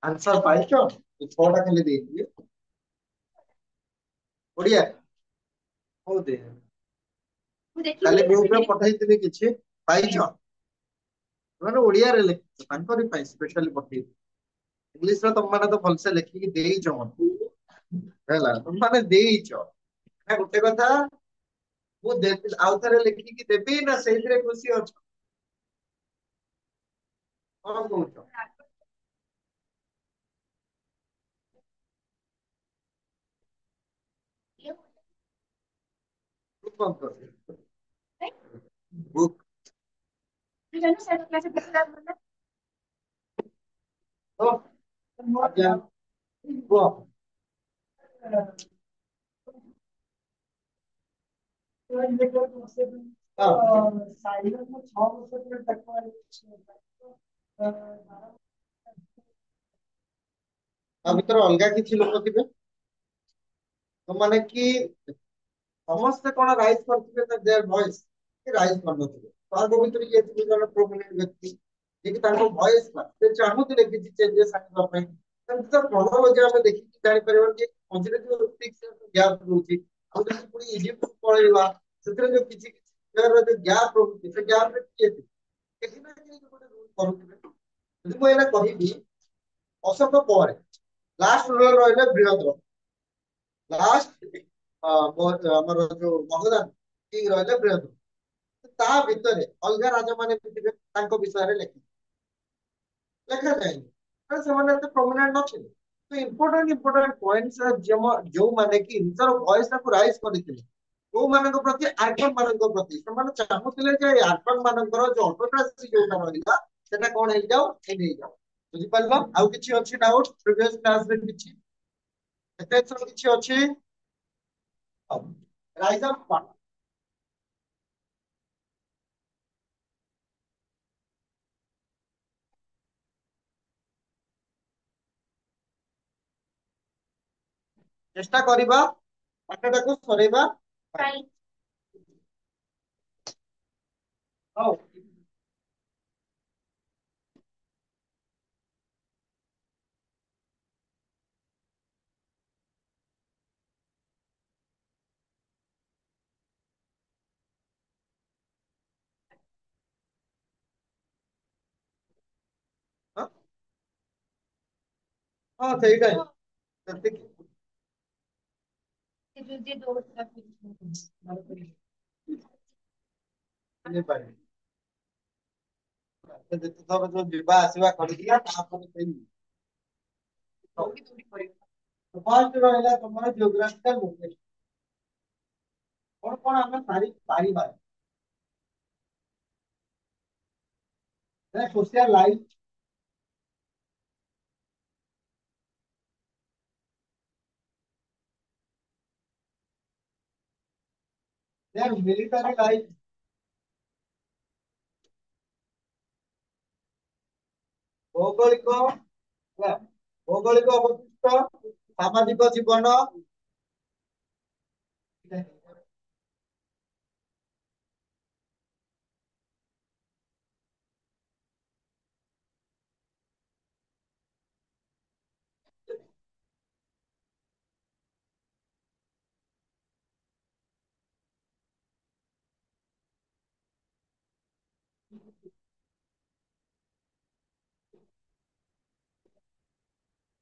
Answer ପାଇଛ? ଏ ଛଅଟା ଖାଲି ଦେଇଥିଲି। ଓଡିଆ ହଉ ଦେ, କାଲି ଗ୍ରୁପରେ ପଠେଇଥିଲି କିଛି ପାଇଛ? ସେମାନେ ଓଡିଆରେ ଲେଖିଛ ତାଙ୍କରି ପାଇଁ ସ୍ପେଶାଲି ପଠେଇଛି। ଇଂଲିଶରେ ତମମାନେ ତ ଭଲସେ ଲେଖିକି ଦେଇଛ ମତେ ହେଲା, ତମମାନେ ଦେଇଛ। ନା ଗୋଟେ କଥା, ମୁଁ ଆଉ ଥରେ ଲେଖିକି ଦେବି ନା ସେଇଥିରେ ଖୁସି ଅଛ? କଣ କହୁଛ? ବୁକ୍ ବନ୍ଦ କରିଦିଅ। ବୁକ୍ ଓ ଆଜ୍ଞା କୁହ। ତା ଭିତରେ ଅଲଗା କିଛି ଲୋକ ଥିବେ ଯୋଉମାନେ କି ସମସ୍ତେ କଣ ରାଇଜ କରିଥିବେ ଦେୟାର ଭଏସ, ରାଇଜ କରିନଥିବେ। ତାଙ୍କ ଭିତରେ କିଏ ଥିବେ ଜଣେ ପ୍ରୋମିନେଣ୍ଟ ବ୍ୟକ୍ତି ଯିଏକି ତାଙ୍କ ଭଏସ ଟା ସେ ଚାହୁଁଥିଲେ କିଛି ଚେଞ୍ଜେସ ଆଣିବା ପାଇଁ। ସେମିତି ତ କ୍ରୋନୋଲୋଜି ଆମେ ଦେଖିକି ଜାଣିପାରିବା ଯେ ମଝିରେ ଯୋଉ ଗ୍ୟାପ ରହୁଛି, ଆଉ ଯଦି ପୁଣି ଇଜିପ୍ଟ ପଳେଇବା ସେଥିରେ ଯୋଉ କିଛି କିଛି ଗ୍ୟାପ ରହୁଛି ସେ ଗ୍ୟାପ ରେ କିଏ ଥିବେ? କେହି ନା କେହି ଗୋଟେ ରୁଲ କରୁଥିବେ। ଯଦି ମୁଁ ଏଇନା କହିବି ଅଶୋକ ପରେ ଲାଷ୍ଟ ରୁଲର ରହିଲେ ବୃହଦ୍ର, ଲାଷ୍ଟ ଆମର ଯୋଉ ମହଦାନ କିଙ୍ଗ ରହିଲେ ବୃହଦ୍ର। ତା ଭିତରେ ଅଲଗା ରାଜା ମାନେ ବି ଥିବେ, ତାଙ୍କ ବିଷୟରେ ଲେଖାଯାଏନି କାରଣ ସେମାନେ ଏତେ ପ୍ରୋମିନେଣ୍ଟ ନଥିଲେ। ତ ଇମ୍ପୋର୍ଟାଣ୍ଟ ଇମ୍ପୋର୍ଟାଣ୍ଟ ପଏଣ୍ଟ ଯୋଉମାନେ କି ନିଜର ଭଏସ ଟାକୁ ରାଇଜ କରିଥିଲେ, କୋଉମାନଙ୍କ ପ୍ରତି? ଆର୍କନ ମାନଙ୍କ ପ୍ରତି। ସେମାନେ ଚାହୁଁଥିଲେ ଯେ ଆର୍କନ ମାନଙ୍କର ଯୋଉ ଅଟୋକ୍ରାସି ଯୋଉଟା ରହିଲା ସେଟା କଣ ହେଇଯାଉ, ହେଇଯାଉ। ବୁଝିପାରିଲ? ଆଉ କିଛି ଅଛି ଡାଉଟ ପ୍ରିଭିୟସ କ୍ଲାସରେ କିଛି? ଏତେ କିଛି ଅଛି? ରାଇଜ ଅଫ ଚେଷ୍ଟା କରିବା ପାଠଟାକୁ ସରେଇବା ପାଇଁ। ହଉ ହଁ ହଁ ସେଇଟା ହିଁ ସେତିକି ବୁଝିପାରିଲି। ଯେତେ ଥର ଯୋଉ ଯିବା ଆସିବା କରିଥିଲା ତାପରେ ସେଇ ଫାର୍ଷ୍ଟ ରହିଲା ତମର ଜିଓଗ୍ରାଫିକାଲ ଲୋକେସନ। କଣ କଣ ଆମେ ପାରିବା? ସୋସିଆଲ ଲାଇଫ, ମିଲିଟାରୀ ଲାଇଫ, ଭୌଗୋଳିକ ହେଲା, ଭୌଗୋଳିକ ଅବଶିଷ୍ଟ, ସାମାଜିକ ଜୀବନ।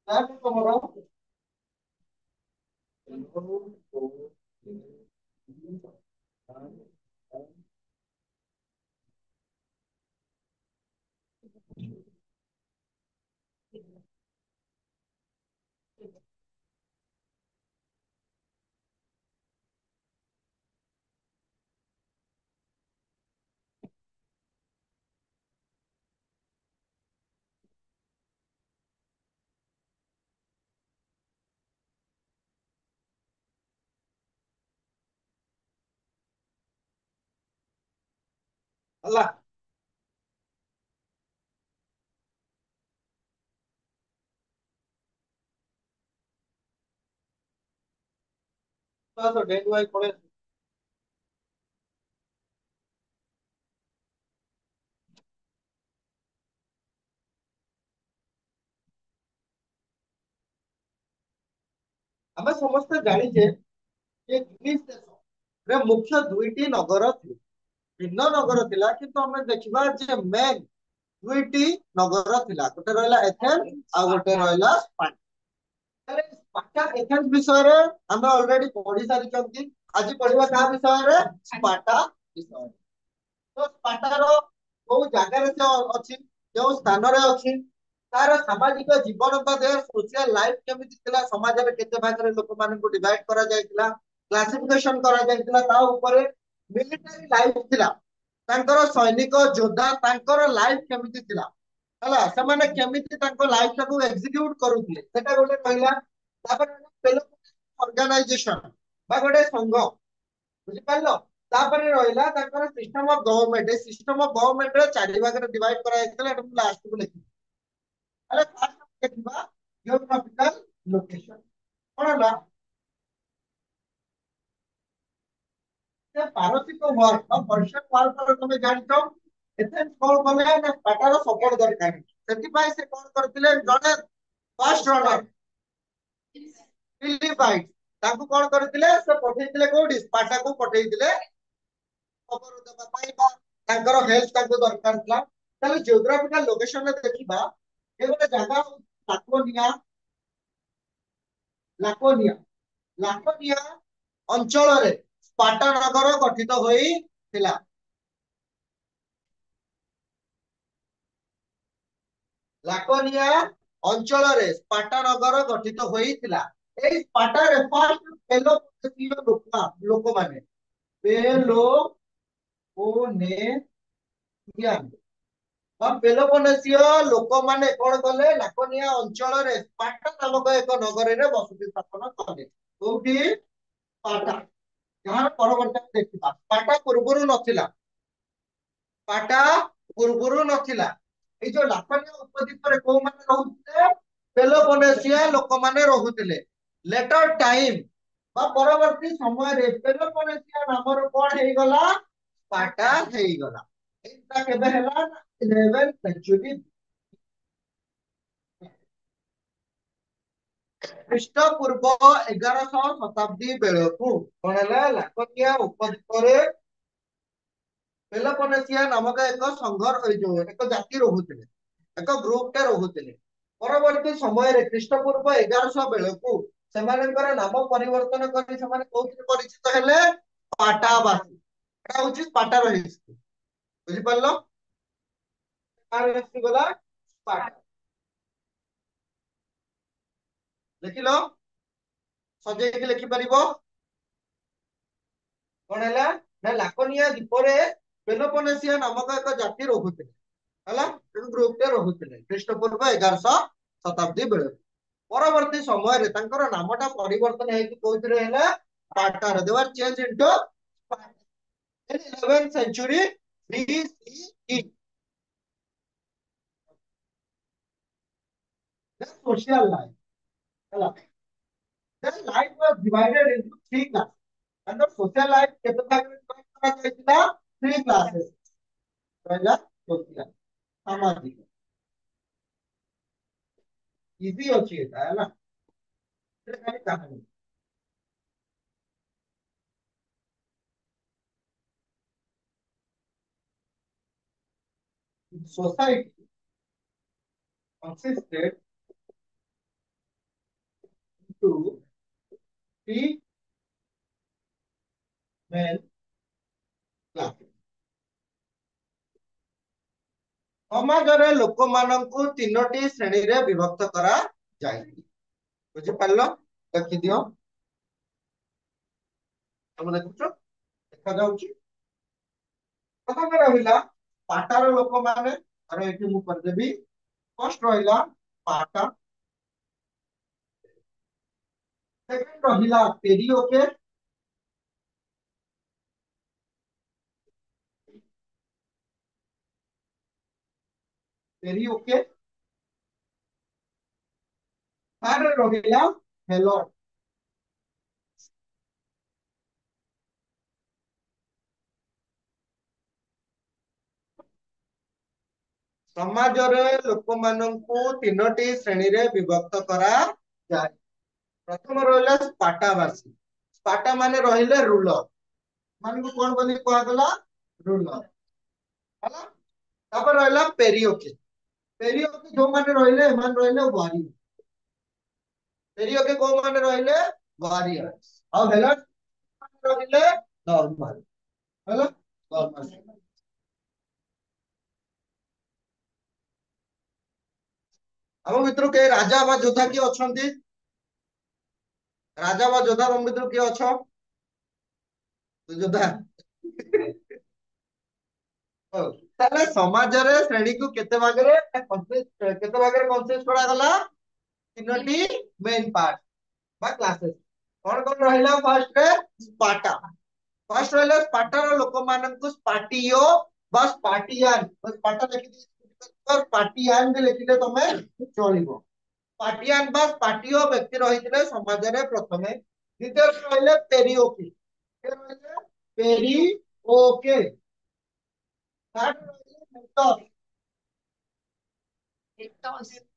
ତାପରେ ତମର ହେଲା ତ ଡେନ୍ ୱାଇ ପଳେଇ ଆମେ ସମସ୍ତେ ଜାଣିଛେ ଯେ ଗ୍ରୀସ ଦେଶରେ ମୁଖ୍ୟ ଦୁଇଟି ନଗର ଥିଲା, ଭିନ୍ନ ନଗର ଥିଲା, କିନ୍ତୁ ଆମେ ଦେଖିବା ଯେ ମେନ୍ ଦୁଇଟି ନଗର ଥିଲା, ଗୋଟେ ରହିଲା ଏଥେନ୍ସ ଆଉ ଗୋଟେ ରହିଲା ସ୍ପାର୍ଟା। ତାହେଲେ ସ୍ପାର୍ଟା ଏଥେନ୍ସ ବିଷୟରେ ଆମେ ଅଲରେଡି ପଢି ସାରିଛନ୍ତି। ଆଜି ପଢିବା କାହା ବିଷୟରେ? ସ୍ପାର୍ଟା ବିଷୟରେ। ତ ସ୍ପାର୍ଟାର କୋଉ ଜାଗାରେ ସେ ଅଛି, ଯୋଉ ସ୍ଥାନରେ ଅଛି, ତାର ସାମାଜିକ ଜୀବନ ସୋସିଆଲ ଲାଇଫ କେମିତି ଥିଲା, ସମାଜରେ କେତେ ଭାଗରେ ଲୋକମାନଙ୍କୁ ଡିଭାଇଡ କରାଯାଇଥିଲା, କ୍ଲାସିଫିକେସନ କରାଯାଇଥିଲା, ତା ଉପରେ ମିଲିଟାରୀ ଲାଇଫ ଥିଲା, ତାଙ୍କର ସୈନିକ ଯୋଦ୍ଧା ତାଙ୍କର ଲାଇଫ କେମିତି ଥିଲା, ହେଲା, ସେମାନେ କେମିତି ତାଙ୍କ ଲାଇଫ ଟାକୁ ଏକ୍ସିକ୍ୟୁଟ କରୁଥିଲେ, ସେଟା ଗୋଟେ କହିଲା। ତାପରେ ଅର୍ଗାନାଇଜେସନ ବା ଗୋଟେ ସଂଘ, ବୁଝିପାରିଲ। ତାପରେ ରହିଲା ତାଙ୍କର system of government. System of government ଚାରି ଭାଗରେ ଡିଭାଇଡ କରାଯାଇଥିଲା, ଏଟା ମୁଁ ଲାଷ୍ଟକୁ ଲେଖିବି। ତାହେଲେ ଫାର୍ଷ୍ଟ ଦେଖିବା ଜିଓଗ୍ରାଫିକାଲ ଲୋକେସନ କଣ ହେଲା। ପାରସିକ ୱାର ବା ପର୍ସିଆନ ୱାର ପରେ ତମେ ଜାଣିଛ ଏଥେନ୍ସ କଣ କଲେ ନା ସ୍ପାର୍ଟାର ସପୋର୍ଟ ଦରକାର, ସେଥିପାଇଁ ସେ କଣ କରିଥିଲେ, ଜଣେ ଫାର୍ଷ୍ଟ ରନର ଫିଲିପାଇନ୍ସ ତାଙ୍କୁ କଣ କରିଥିଲେ, ସେ ପଠେଇଥିଲେ କୋଉଠି, ସ୍ପାର୍ଟାକୁ ପଠେଇଥିଲେ ଖବର ଦେବା ପାଇଁ ବା ତାଙ୍କର ହେଲ୍ପ ତାଙ୍କୁ ଦରକାର ଥିଲା। ତାହେଲେ ଜିଓଗ୍ରାଫିକାଲ ଲୋକେସନରେ ଦେଖିବା, ଏ ଗୋଟେ ଜାଗା ଲାକୋନିଆ। ଲାକୋନିଆ ଲାକୋନିଆ ଅଞ୍ଚଳରେ ସ୍ପାର୍ଟା ନଗର ଗଠିତ ହୋଇଥିଲା। ଲାକୋନିଆ ଅଞ୍ଚଳରେ ସ୍ପାର୍ଟା ନଗର ଗଠିତ ହୋଇଥିଲା। ଏଇ ସ୍ପାର୍ଟାରେ ଫାର୍ଷ୍ଟ ପେଲୋପୋନେସିୟ ଲୋକମାନେ ପେଲୋପୋନେସିଆନ ବା ପେଲୋପୋନେସିୟ ଲୋକମାନେ କଣ କଲେ, ଲାକୋନିଆ ଅଞ୍ଚଳରେ ସ୍ପାର୍ଟା ନାମକ ଏକ ନଗରରେ ବସତି ସ୍ଥାପନ କଲେ। କୋଉଠି? ସ୍ପାର୍ଟା। ଯାହାର ପରବର୍ତ୍ତୀ ଦେଖିବା, ସ୍ପାର୍ଟା ପୂର୍ବରୁ ନଥିଲା, ସ୍ପାର୍ଟା ପୂର୍ବରୁ ନଥିଲା। ଏଇ ଯୋଉ ଲାକୋନିଆ ଉପଦ୍ୱୀପରେ କୋଉମାନେ ରହୁଥିଲେ, ପେଲୋପୋନେସିଆ ଲୋକମାନେ ରହୁଥିଲେ। ଲେଟର ଟାଇମ ବା ପରବର୍ତ୍ତୀ ସମୟରେ ପେଲୋପୋନେସିଆ ନାମର କଣ ହେଇଗଲା, ସ୍ପାର୍ଟା ହେଇଗଲା। ଏଇଟା କେବେ ହେଲା, 11th ସେଞ୍ଚୁରୀ। ଖ୍ରୀଷ୍ଟପୂର୍ବ 1100 ଶତାବ୍ଦୀ ବେଳକୁ କଣ ହେଲା, ଲାକୋନିଆ ଉପଦ୍ୱୀପରେ ପେଲୋପୋନେସିଆ ନାମକ ଏକ ସଂଘ, ଏକ ଜାତି ରହୁଥିଲେ, ଏକ ଗ୍ରୁପଟେ ରହୁଥିଲେ। ପରବର୍ତ୍ତୀ ସମୟରେ ଖ୍ରୀଷ୍ଟପୂର୍ବ 1100 ବେଳକୁ ସେମାନଙ୍କର ନାମ ପରିବର୍ତ୍ତନ କରି ସେମାନେ କୋଉଥିରେ ପରିଚିତ ହେଲେ, ସ୍ପାର୍ଟାବାସୀ। ଏଟା ହଉଛି ସ୍ପାର୍ଟାର ହିଷ୍ଟ୍ରି, ବୁଝିପାରିଲ। କାହାର ହିଷ୍ଟ୍ରି ଗଲା, ସ୍ପାର୍ଟା। ଦେଖିଲ, ସଜେଇକି ଲେଖିପାରିବ। କଣ ହେଲା ନା, ଲାକୋନିଆ ଦ୍ୱୀପରେ ପେଲୋପୋନେସିଆ ନାମକ ଏକ ଜାତି ରହୁଥିଲେ, ହେଲା, ଗ୍ରୁପଟେ ରହୁଥିଲେ ଖ୍ରୀଷ୍ଟପୂର୍ବ 1100 ଶତାବ୍ଦୀ ବେଳକୁ। ପରବର୍ତ୍ତୀ ସମୟରେ ତାଙ୍କର ନାମଟା ପରିବର୍ତ୍ତନ ହେଇକି କୋଉଥିରେ ହେଲା, ସ୍ପାର୍ଟାର। They were change into in 11th century BCE. The social life, ହେଲା, then life was divided into three classes, and the social life କେତେ ଭାଗରେ divide କରାଯାଇଥିଲା, three classes ରହିଲା। social, ସାମାଜିକ, ଇଜି ଅଛି ଏଟା, ହେଲା, ଏଟା ଖାଲି କାହାଣୀ। Society consisted into three main classes। ସମାଜରେ ଲୋକମାନଙ୍କୁ ତିନୋଟି ଶ୍ରେଣୀରେ ବିଭକ୍ତ କରାଯାଇଛି, ବୁଝିପାରିଲ। ଲେଖିଦିଅ, ତମେ ଦେଖୁଛ, ଦେଖାଯାଉଛି। ପ୍ରଥମେ ରହିଲା ପାଟାର ଲୋକମାନେ, ଆର ଏଠି ମୁଁ କରିଦେବି। ଫର୍ଷ୍ଟ ରହିଲା ପାଟା, ସେକେଣ୍ଡ ରହିଲା ପେରିଓକେ, ପେରିଓକେ, ଥାର୍ଡ ରହିଲା ହେଲୋ। ସମାଜରେ ଲୋକମାନଙ୍କୁ ତିନୋଟି ଶ୍ରେଣୀରେ ବିଭକ୍ତ କରାଯାଏ। ପ୍ରଥମ ରହିଲା ସ୍ପାଟାବାସୀ। ସ୍ପାଟା ମାନେ ରହିଲେ ରୁଲର, ମାନଙ୍କୁ କଣ ବୋଲି କୁହାଗଲା? ରୁଲର ହେଲା। ତାପରେ ରହିଲା ପେରିଓକେ। ପେରିଓକେ ଯୋଉମାନେ ରହିଲେ ଏମାନେ ରହିଲେ ୱାରିୟର। ପେରିଓକେ କୋଉମାନେ ରହିଲେ? ୱାରିୟର। ଆଉ ହେଲା ରହିଲେ ନର୍ମାଲ। ହେଲା ନର୍ମାଲ। ଆମ ଭିତରୁ କେହି ରାଜା ବା ଯୋଦ୍ଧା କିଏ ଅଛନ୍ତି? ରାଜା ବା ଯୋଦ୍ଧା ଆମ ଭିତରୁ କିଏ ଅଛ? ଯୋଦ୍ଧା। ହଉ। ତାହେଲେ ସମାଜରେ ଶ୍ରେଣୀକୁ କେତେ ଭାଗରେ କନସିଷ୍ଟ କରାଗଲା? ତିନୋଟି ମେନ୍ ପାର୍ଟ ବା କ୍ଲାसेस। କଣ କଣ ରହିଲା? ଫାର୍ଷ୍ଟରେ ସ୍ପାର୍ଟା। ଫାର୍ଷ୍ଟ ରହିଲା ସ୍ପାର୍ଟାର ଲୋକମାନଙ୍କୁ ସ୍ପାର୍ଟିଓ ବା ସ୍ପାର୍ଟିଆନ। ସ୍ପାର୍ଟା ଲେଖିଦେଇଛି, ସ୍ପାର୍ଟିଆନ ବି ଲେଖିଲେ ତମେ ଚଳିବ। ସ୍ପାର୍ଟିଆନ ବା ସ୍ପାର୍ଟିଓ ବ୍ୟକ୍ତି ରହିଥିଲେ ସମାଜରେ ପ୍ରଥମେ। ଦ୍ୱିତୀୟରେ ରହିଲେ ପେରିଓକେ। କିଏ ରହିଲେ? ପେରିଓକେ। ଥାର୍ଡ ରହିଲେ ହେଲ୍ଟର।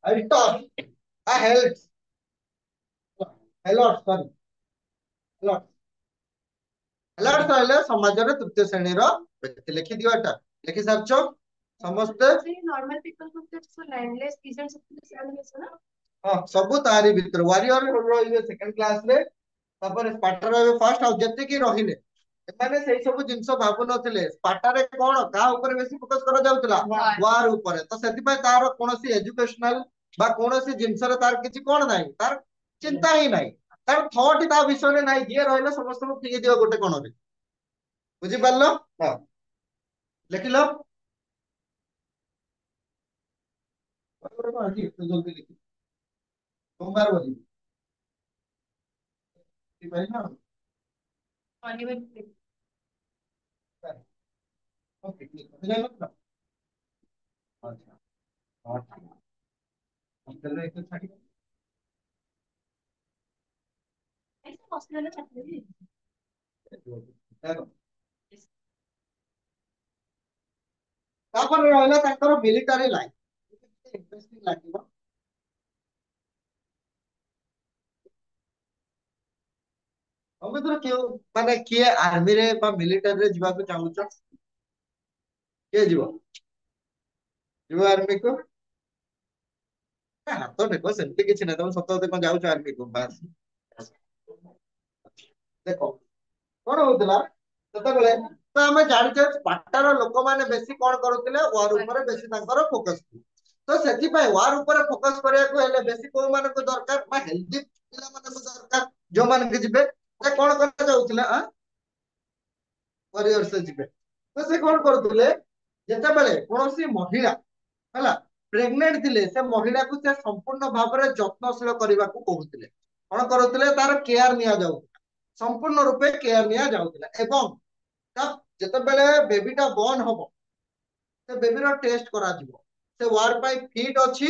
ହେଲ୍ଟର ବା ହେଲ୍ଟ। ହେଲଟ ସରି ହେଲଟ। ହେଲଟ ରହିଲେ ସମାଜରେ ତୃତୀୟ ଶ୍ରେଣୀର ବ୍ୟକ୍ତି। ଲେଖିଦିଅ ଏଟା। ଲେଖି ସାରିଛ ସମସ୍ତେ? नॉर्मल पीपल को तो लैंडलेस पीसेंट सब शामिल है ना। ହଁ ସବୁ ତାରି ଭିତରେ। ୱାରିୟର ରହିବେ ସେକେଣ୍ଡ କ୍ଲାସ ରେ, ତାପରେ ସ୍ପାର୍ଟା ରହିବେ ଫାର୍ଷ୍ଟ। ଆଉ ଯେତିକି ରହିଲେ ଏମାନେ ସେଇ ସବୁ ଜିନିଷ ଭାବୁନଥିଲେ। ସ୍ପାର୍ଟାରେ କଣ କାହା ଉପରେ ବେଶୀ ଫୋକସ କରାଯାଉଥିଲା? ୱାର ଉପରେ। ତ ସେଥିପାଇଁ ତାର କୌଣସି ଏଜୁକେଶନାଲ ବା କୌଣସି ଜିନିଷରେ ତାର କିଛି କଣ ନାହିଁ, ତାର ଚିନ୍ତା ହିଁ ନାହିଁ, ତାର ଥଟ ତା ବିଷୟରେ ନାହିଁ। ଯିଏ ରହିଲେ ସମସ୍ତଙ୍କୁ ଫିଙ୍ଗି ଦିଅ ଗୋଟେ କୋଣରେ। ବୁଝିପାରିଲ? ହଁ ଲେଖିଲ। ଆଜି ଏତେ ଜଲ୍ଦି ଲେଖି सोमवार बोली भाई ना। ओके ठीक है जानो ना। अच्छा और हम चल रहे हैं छाड़ी। ऐसे हॉस्पिटल में तापर रहला ताकर मिलिटरी लाइफ। इंटरेस्टिंग लागिबो। हम तो क्यों माने किए आर्मी रे बा मिलिटरी रे जीवा को चाहूछ? के जीवो जीवो आर्मी को? हाथ देखो सेमती किछि ना, तुम सत सत कोन जाउछ आर्मी को बास। देखो कौन होउतला ସେତେବେଳେ ତ ଆମେ ଜାଣିଛେ ସ୍ପାର୍ଟାର ଲୋକମାନେ ବେଶୀ କଣ କରୁଥିଲେ? ୱାର ଉପରେ ବେଶୀ ତାଙ୍କର ଫୋକସ ଥିଲା। ତ ସେଥିପାଇଁ ୱାର ଉପରେ ଫୋକସ କରିବାକୁ ହେଲେ ବେଶୀ କୋଉ ମାନଙ୍କୁ ଦରକାର? ବା ହେଲ୍ଦି ପିଲାମାନଙ୍କୁ ଦରକାର, ଯୋଉମାନେ କି ଯିବେ। ସେ କଣ କରାଯାଉଥିଲା? ୱାରିୟର୍ସ ଯିବେ। ତ ସେ କଣ କରୁଥିଲେ? ଯେତେବେଳେ କୌଣସି ମହିଳା ହେଲା ପ୍ରେଗନେଣ୍ଟ ଥିଲେ, ସେ ମହିଳାକୁ ସେ ସମ୍ପୂର୍ଣ୍ଣ ଭାବରେ ଯତ୍ନଶୀଳ କରିବାକୁ କହୁଥିଲେ। କଣ କରୁଥିଲେ? ତାର କେୟାର ନିଆଯାଉଥିଲା, ସମ୍ପୂର୍ଣ୍ଣ ରୂପେ କେୟାର ନିଆଯାଉଥିଲା। ଏବଂ ତା ଯେତେବେଳେ ବେବିଟା ବର୍ନ ହବ, ସେ ବେବିର ଟେଷ୍ଟ କରାଯିବ, ସେ ୱାର ପାଇଁ ଫିଟ୍ ଅଛି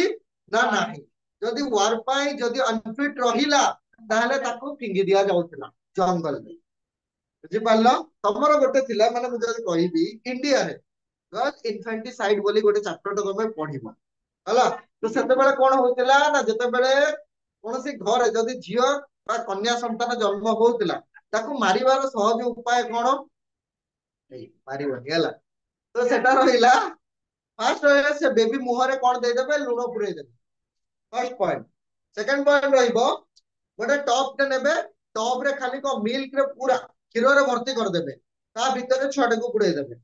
ନା ନାହିଁ। ଯଦି ୱାର ପାଇଁ ଯଦି ଅନଫିଟ ରହିଲା, ତାହେଲେ ତାକୁ ଫିଙ୍ଗି ଦିଆଯାଉଥିଲା ଜଙ୍ଗଲରେ। ବୁଝିପାରିଲ? ତମର ଗୋଟେ ଥିଲା, ମାନେ ମୁଁ ଯଦି କହିବି ଇଣ୍ଡିଆରେ ଗର୍ଲ ଇନଫାଣ୍ଟିସାଇଡ ବୋଲି ଗୋଟେ ଚାପ୍ଟର ତମେ ପଢିବ ହେଲା। ତ ସେତେବେଳେ କଣ ହଉଥିଲା ନା, ଯେତେବେଳେ କୌଣସି ଘରେ ଯଦି ଝିଅ ବା କନ୍ୟା ସନ୍ତାନ ଜନ୍ମ ହଉଥିଲା, ତାକୁ ମାରିବାର ସହଜ ଉପାୟ କଣ? ମାରିବନି ହେଲା। ତ ସେଟା ରହିଲା ଫାର୍ଷ୍ଟ ରହିଲା, ସେ ବେବି ମୁହଁରେ କଣ ଦେଇଦେବେ? ଲୁଣ ପୁରେଇ ଦେବେ। First point. ସେକେଣ୍ଡ ପଏଣ୍ଟ ରହିବ, ଗୋଟେ ଟପ୍ ଟେ ନେବେ, ଟପ୍ ରେ ଖାଲି କଣ ମିଲ୍କ ରେ ପୁରା କ୍ଷୀରରେ ଭର୍ତ୍ତି କରିଦେବେ, ତା ଭିତରେ ଛୁଆଟାକୁ ପୁରେଇ ଦେବେ।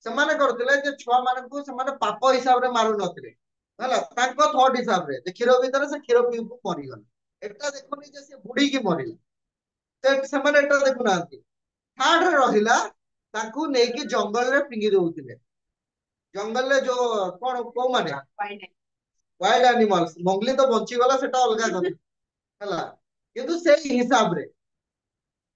ସେମାନେ କରୁଥିଲେ ଯେ ଛୁଆ ମାନଙ୍କୁ ସେମାନେ ପାପ ହିସାବରେ ମାରୁ ନଥିଲେ ହେଲା, ତାଙ୍କ ଥଟ ହିସାବରେ ଯେ କ୍ଷୀର ଭିତରେ ସେ କ୍ଷୀର ପିଇ ମରିଗଲା। ଏଟା ଦେଖୁନି ଯେ ସେ ବୁଡିକି ମରିଲା, ସେମାନେ ଏଟା ଦେଖୁନାହାନ୍ତି। ଥାର୍ଡରେ ରହିଲା, ତାକୁ ନେଇକି ଜଙ୍ଗଲରେ ଫିଙ୍ଗି ଦଉଥିଲେ। ଜଙ୍ଗଲରେ ଯୋଉ କଣ କୋଉମାନେ ୱାଇଲ୍ଡ ଆନିମଲ୍ସ, ମଙ୍ଗଲି ତ ବଞ୍ଚିଗଲା ସେଟା ଅଲଗା କଥା ହେଲା। କିନ୍ତୁ ସେଇ ହିସାବରେ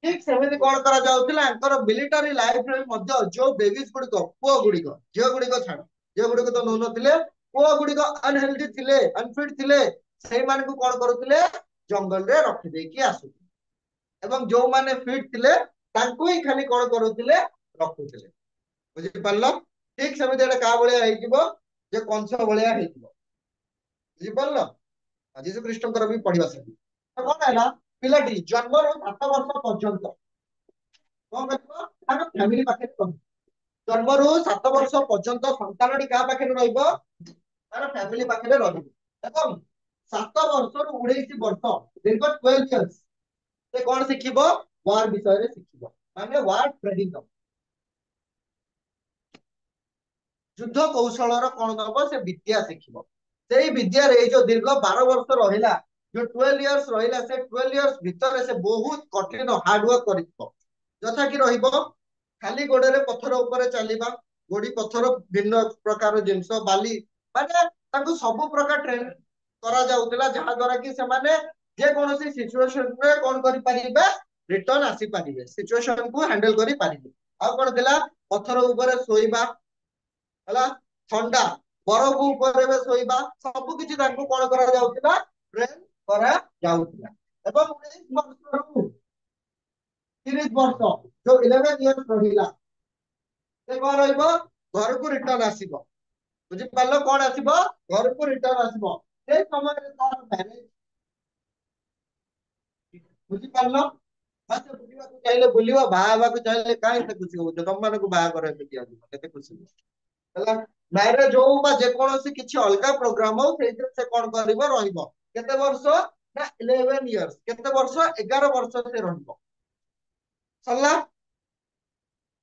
ଠିକ ସେମିତି କଣ କରାଯାଉଥିଲା, ଆଙ୍କର ମିଲିଟାରୀ ଲାଇଫରେ ମଧ୍ୟ ଯୋଉ ବେବିଜ ଗୁଡିକ, ପୁଅ ଗୁଡିକ, ଝିଅ ଗୁଡିକ ଛାଡ, ଝିଅ ଗୁଡିକ ତ ନଉନଥିଲେ, ପୁଅ ଗୁଡିକ ଅନହେଲ୍ଦି ଥିଲେ, ଅନଫିଟ ଥିଲେ, ସେଇମାନଙ୍କୁ କଣ କରୁଥିଲେ? ଜଙ୍ଗଲରେ ରଖିଦେଇକି ଆସୁଥିଲେ। ଏବଂ ଯୋଉମାନେ ଫିଟ୍ ଥିଲେ, ତାଙ୍କୁ ହିଁ ଖାଲି କଣ କରୁଥିଲେ? ରଖୁଥିଲେ। ବୁଝିପାରିଲ? ଠିକ ସେମିତି ଗୋଟେ କାହା ଭଳିଆ ହେଇଯିବ, ଯେ କଂସ ଭଳିଆ ହେଇଥିବ। ବୁଝିପାରିଲ? ଯୀଶୁ ଖ୍ରୀଷ୍ଟଙ୍କର ବି ପଢିବା ସେଠି। ତ କଣ ହେଲା, ପିଲାଟି ଜନ୍ମରୁ 7 ବର୍ଷ ପର୍ଯ୍ୟନ୍ତ କଣ କରିବ, ତାର ଫ୍ୟାମିଲି ପାଖରେ ରହିବ। ଜନ୍ମରୁ 7 ବର୍ଷ ପର୍ଯ୍ୟନ୍ତ ସନ୍ତାନଟି କାହା ପାଖରେ ରହିବ, ତାର ଫ୍ୟାମିଲି ପାଖରେ ରହିବ। ଏବଂ 7 ବର୍ଷରୁ 19 ବର୍ଷ, ଦୀର୍ଘ 12 years ସେ କଣ ଶିଖିବ, ୱାର ବିଷୟରେ ଶିଖିବ, ମାନେ ୱାର ଟ୍ରେନିଂ ଦବ। ଯୁଦ୍ଧ କୌଶଳର କଣ ଦବ, ସେ ବିଦ୍ୟା ଶିଖିବ। ସେଇ ବିଦ୍ୟାରେ ଏଇ ଯୋଉ ଦୀର୍ଘ 12 ବର୍ଷ ରହିଲା, ଯୋଉ 12 years ରହିଲା, ସେ 12 years ଭିତରେ ସେ ବହୁତ କଠିନ ହାର୍ଡୱାର୍କ କରିଥିବ। ଯଥା କି ରହିବ, ଖାଲି ଗୋଡରେ ପଥର ଉପରେ ଚାଲିବା, ଗୋଡି ପଥର ଭିନ୍ନ ପ୍ରକାର ଜିନିଷ, ବାଲି, ମାନେ ତାଙ୍କୁ ସବୁ ପ୍ରକାର ଟ୍ରେନିଂ କରାଯାଉଥିଲା, ଯାହା ଦ୍ୱାରା କି ସେମାନେ ଯେକୌଣସି ସିଚୁଏସନରେ କଣ କରିପାରିବେ, ରିଟର୍ନ ଆସିପାରିବେ, ସିଚୁଏସନ କୁ ହ୍ୟାଣ୍ଡେଲ କରିପାରିବେ। ଆଉ କଣ ଥିଲା, ପଥର ଉପରେ ଶୋଇବା ହେଲା, ଥଣ୍ଡା ବରଫ ଉପରେ ଶୋଇବା, ସବୁ କିଛି ତାଙ୍କୁ କଣ କରାଯାଉଥିଲା, ଟ୍ରେନ କରାଯାଉଥିଲା। ଏବଂ 19 ବର୍ଷରୁ 30 ବର୍ଷ, ଯୋଉ 11 years ରହିଲା, ସେ କଣ ରହିବ, ଘରକୁ ରିଟର୍ନ ଆସିବ। ବୁଝିପାରିଲ, କଣ ଆସିବ, ଘରକୁ ରିଟର୍ନ ଆସିବ। ସେଇ ସମୟରେ ତାର ମ୍ୟାରେଜ, ବୁଝିପାରିଲ? ବାସ ବୁଲିବାକୁ ଚାହିଁଲେ ବୁଲିବ, ବାହା ହେବାକୁ ଚାହିଁଲେ କାହିଁ ଏତେ ଖୁସି ହଉଛ, ତମମାନଙ୍କୁ ବାହାଘର ଏବେ ଦିଆଯିବ, କେତେ ଖୁସି ହଉଛ ହେଲା। ମ୍ୟାରେଜ ହଉ ବା ଯେକୌଣସି କିଛି ଅଲଗା ପ୍ରୋଗ୍ରାମ ହଉ, ସେଇଥିରେ ସେ କଣ କରିବ, ରହିବ। କେତେ ବର୍ଷ ନା 11 years, କେତେ ବର୍ଷ, 11 ବର୍ଷ ସେ ରହିବ। ସରିଲା।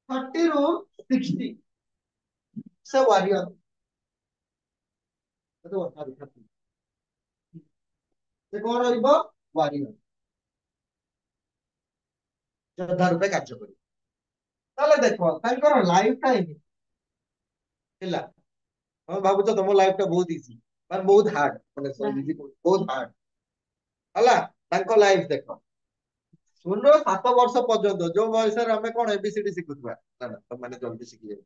30 ରୁ 60 ସେ ୱାରିୟର, ସେ କଣ ରହିବ, ୱାରିୟର, ଯୋଦ୍ଧା ରୂପେ କାର୍ଯ୍ୟ କରିବ। ତାହେଲେ ଦେଖ ତାଙ୍କର ଲାଇଫ ଟା ଏମିତି ଥିଲା। ତମେ ଭାବୁଛ ତମ ଲାଇଫ ଟା ବହୁତ ଇଜି, ମାନେ ବହୁତ ହାର୍ଡ, ମାନେ easy କହୁଛି, ବହୁତ ହାର୍ଡ ହେଲା। ତାଙ୍କ ଲାଇଫ ଦେଖ, 0 ରୁ 7 ବର୍ଷ ପର୍ଯ୍ୟନ୍ତ, ଯୋଉ ବୟସରେ ଆମେ କଣ ଏବିସିଡି ଶିଖୁଥିବା, ନା ନା ତମେ ଜଲ୍ଦି ଶିଖିଯିବ।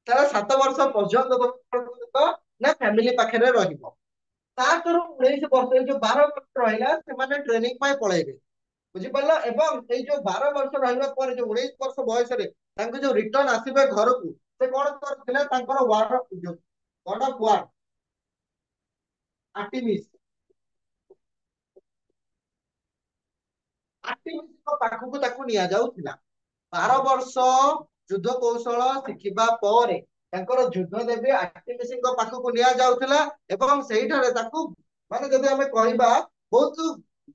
ତାର 7 ବର୍ଷ ପର୍ଯ୍ୟନ୍ତ ତମେ କଣ କରିବ, ନା ଫ୍ୟାମିଲି ପାଖରେ ରହିବ। ତାପରେ 19 ବର୍ଷ, ଏଇ ଯୋଉ 12 ବର୍ଷ ରହିଲା, ସେମାନେ ଟ୍ରେନିଂ ପାଇଁ ପଳେଇବେ। ବୁଝିପାରିଲ? ଏବଂ ଏଇ ଯୋଉ 12 ବର୍ଷ ରହିବା ପରେ, ଯୋଉ 19 ବର୍ଷ ବୟସରେ ତାଙ୍କୁ ଯୋଉ ରିଟର୍ନ ଆସିବେ ଘରକୁ, ସେ କଣ କରିଥିଲେ, ତାଙ୍କର war, Garh of war Artemis, ଆର୍ଟିମିସଙ୍କ ପାଖକୁ ତାକୁ ନିଆଯାଉଥିଲା। 12 ବର୍ଷ ଯୁଦ୍ଧ କୌଶଳ ଶିଖିବା ପରେ ତାଙ୍କର ଯୁଦ୍ଧ ଦେବୀ ଆର୍ଟିମିସଙ୍କ ପାଖକୁ ନିଆଯାଉଥିଲା। ଏବଂ ସେଇଠାରେ ତାକୁ, ମାନେ ଯଦି ଆମେ କହିବା, ବହୁତ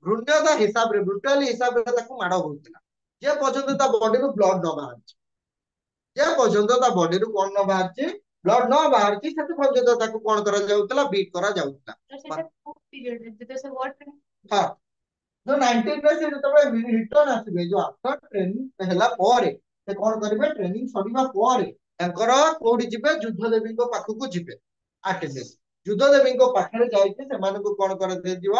ଘୃଣ୍ୟତା ହିସାବରେ, ବ୍ରୁଟାଲି ହିସାବରେ ତାକୁ ମାଡ ହଉଥିଲା, ଯେ ପର୍ଯ୍ୟନ୍ତ ତା ବଡିରୁ ବ୍ଲଡ ନ ବାହାରିଛି। ଯେ ପର୍ଯ୍ୟନ୍ତ ତା ବଡିରୁ କଣ ନ ବାହାରିଛି, ବ୍ଲଡ ନ ବାହାରିଛି, ସେତେ ପର୍ଯ୍ୟନ୍ତ ତାକୁ କଣ କରାଯାଉଥିଲା, ବିଟ୍ କରାଯାଉଥିଲା। ତ ସେଇଟା କୋଉ ପିରିୟଡରେ, ଯେତେବେଳେ ସେ ୱାର ଟ୍ରେନିଂ? ହଁ, ଯୋଉ 19ରେ ସେ ଯେତେବେଳେ ରିଟର୍ନ ଆସିବେ, ଯୋଉ ଆଫ୍ଟର ଟ୍ରେନିଂ ହେଲା ପରେ, ସେ କଣ କରିବେ, ଟ୍ରେନିଂ ସରିବା ପରେ ତାଙ୍କର କୋଉଠି ଯିବେ, ଯୁଦ୍ଧ ଦେବୀଙ୍କ ପାଖକୁ ଯିବେ। ଆର୍ଟିମିସ୍ ଯୁଦ୍ଧ ଦେବୀଙ୍କ ପାଖରେ ଯାଇକି ସେମାନଙ୍କୁ କଣ କରାଯିବ,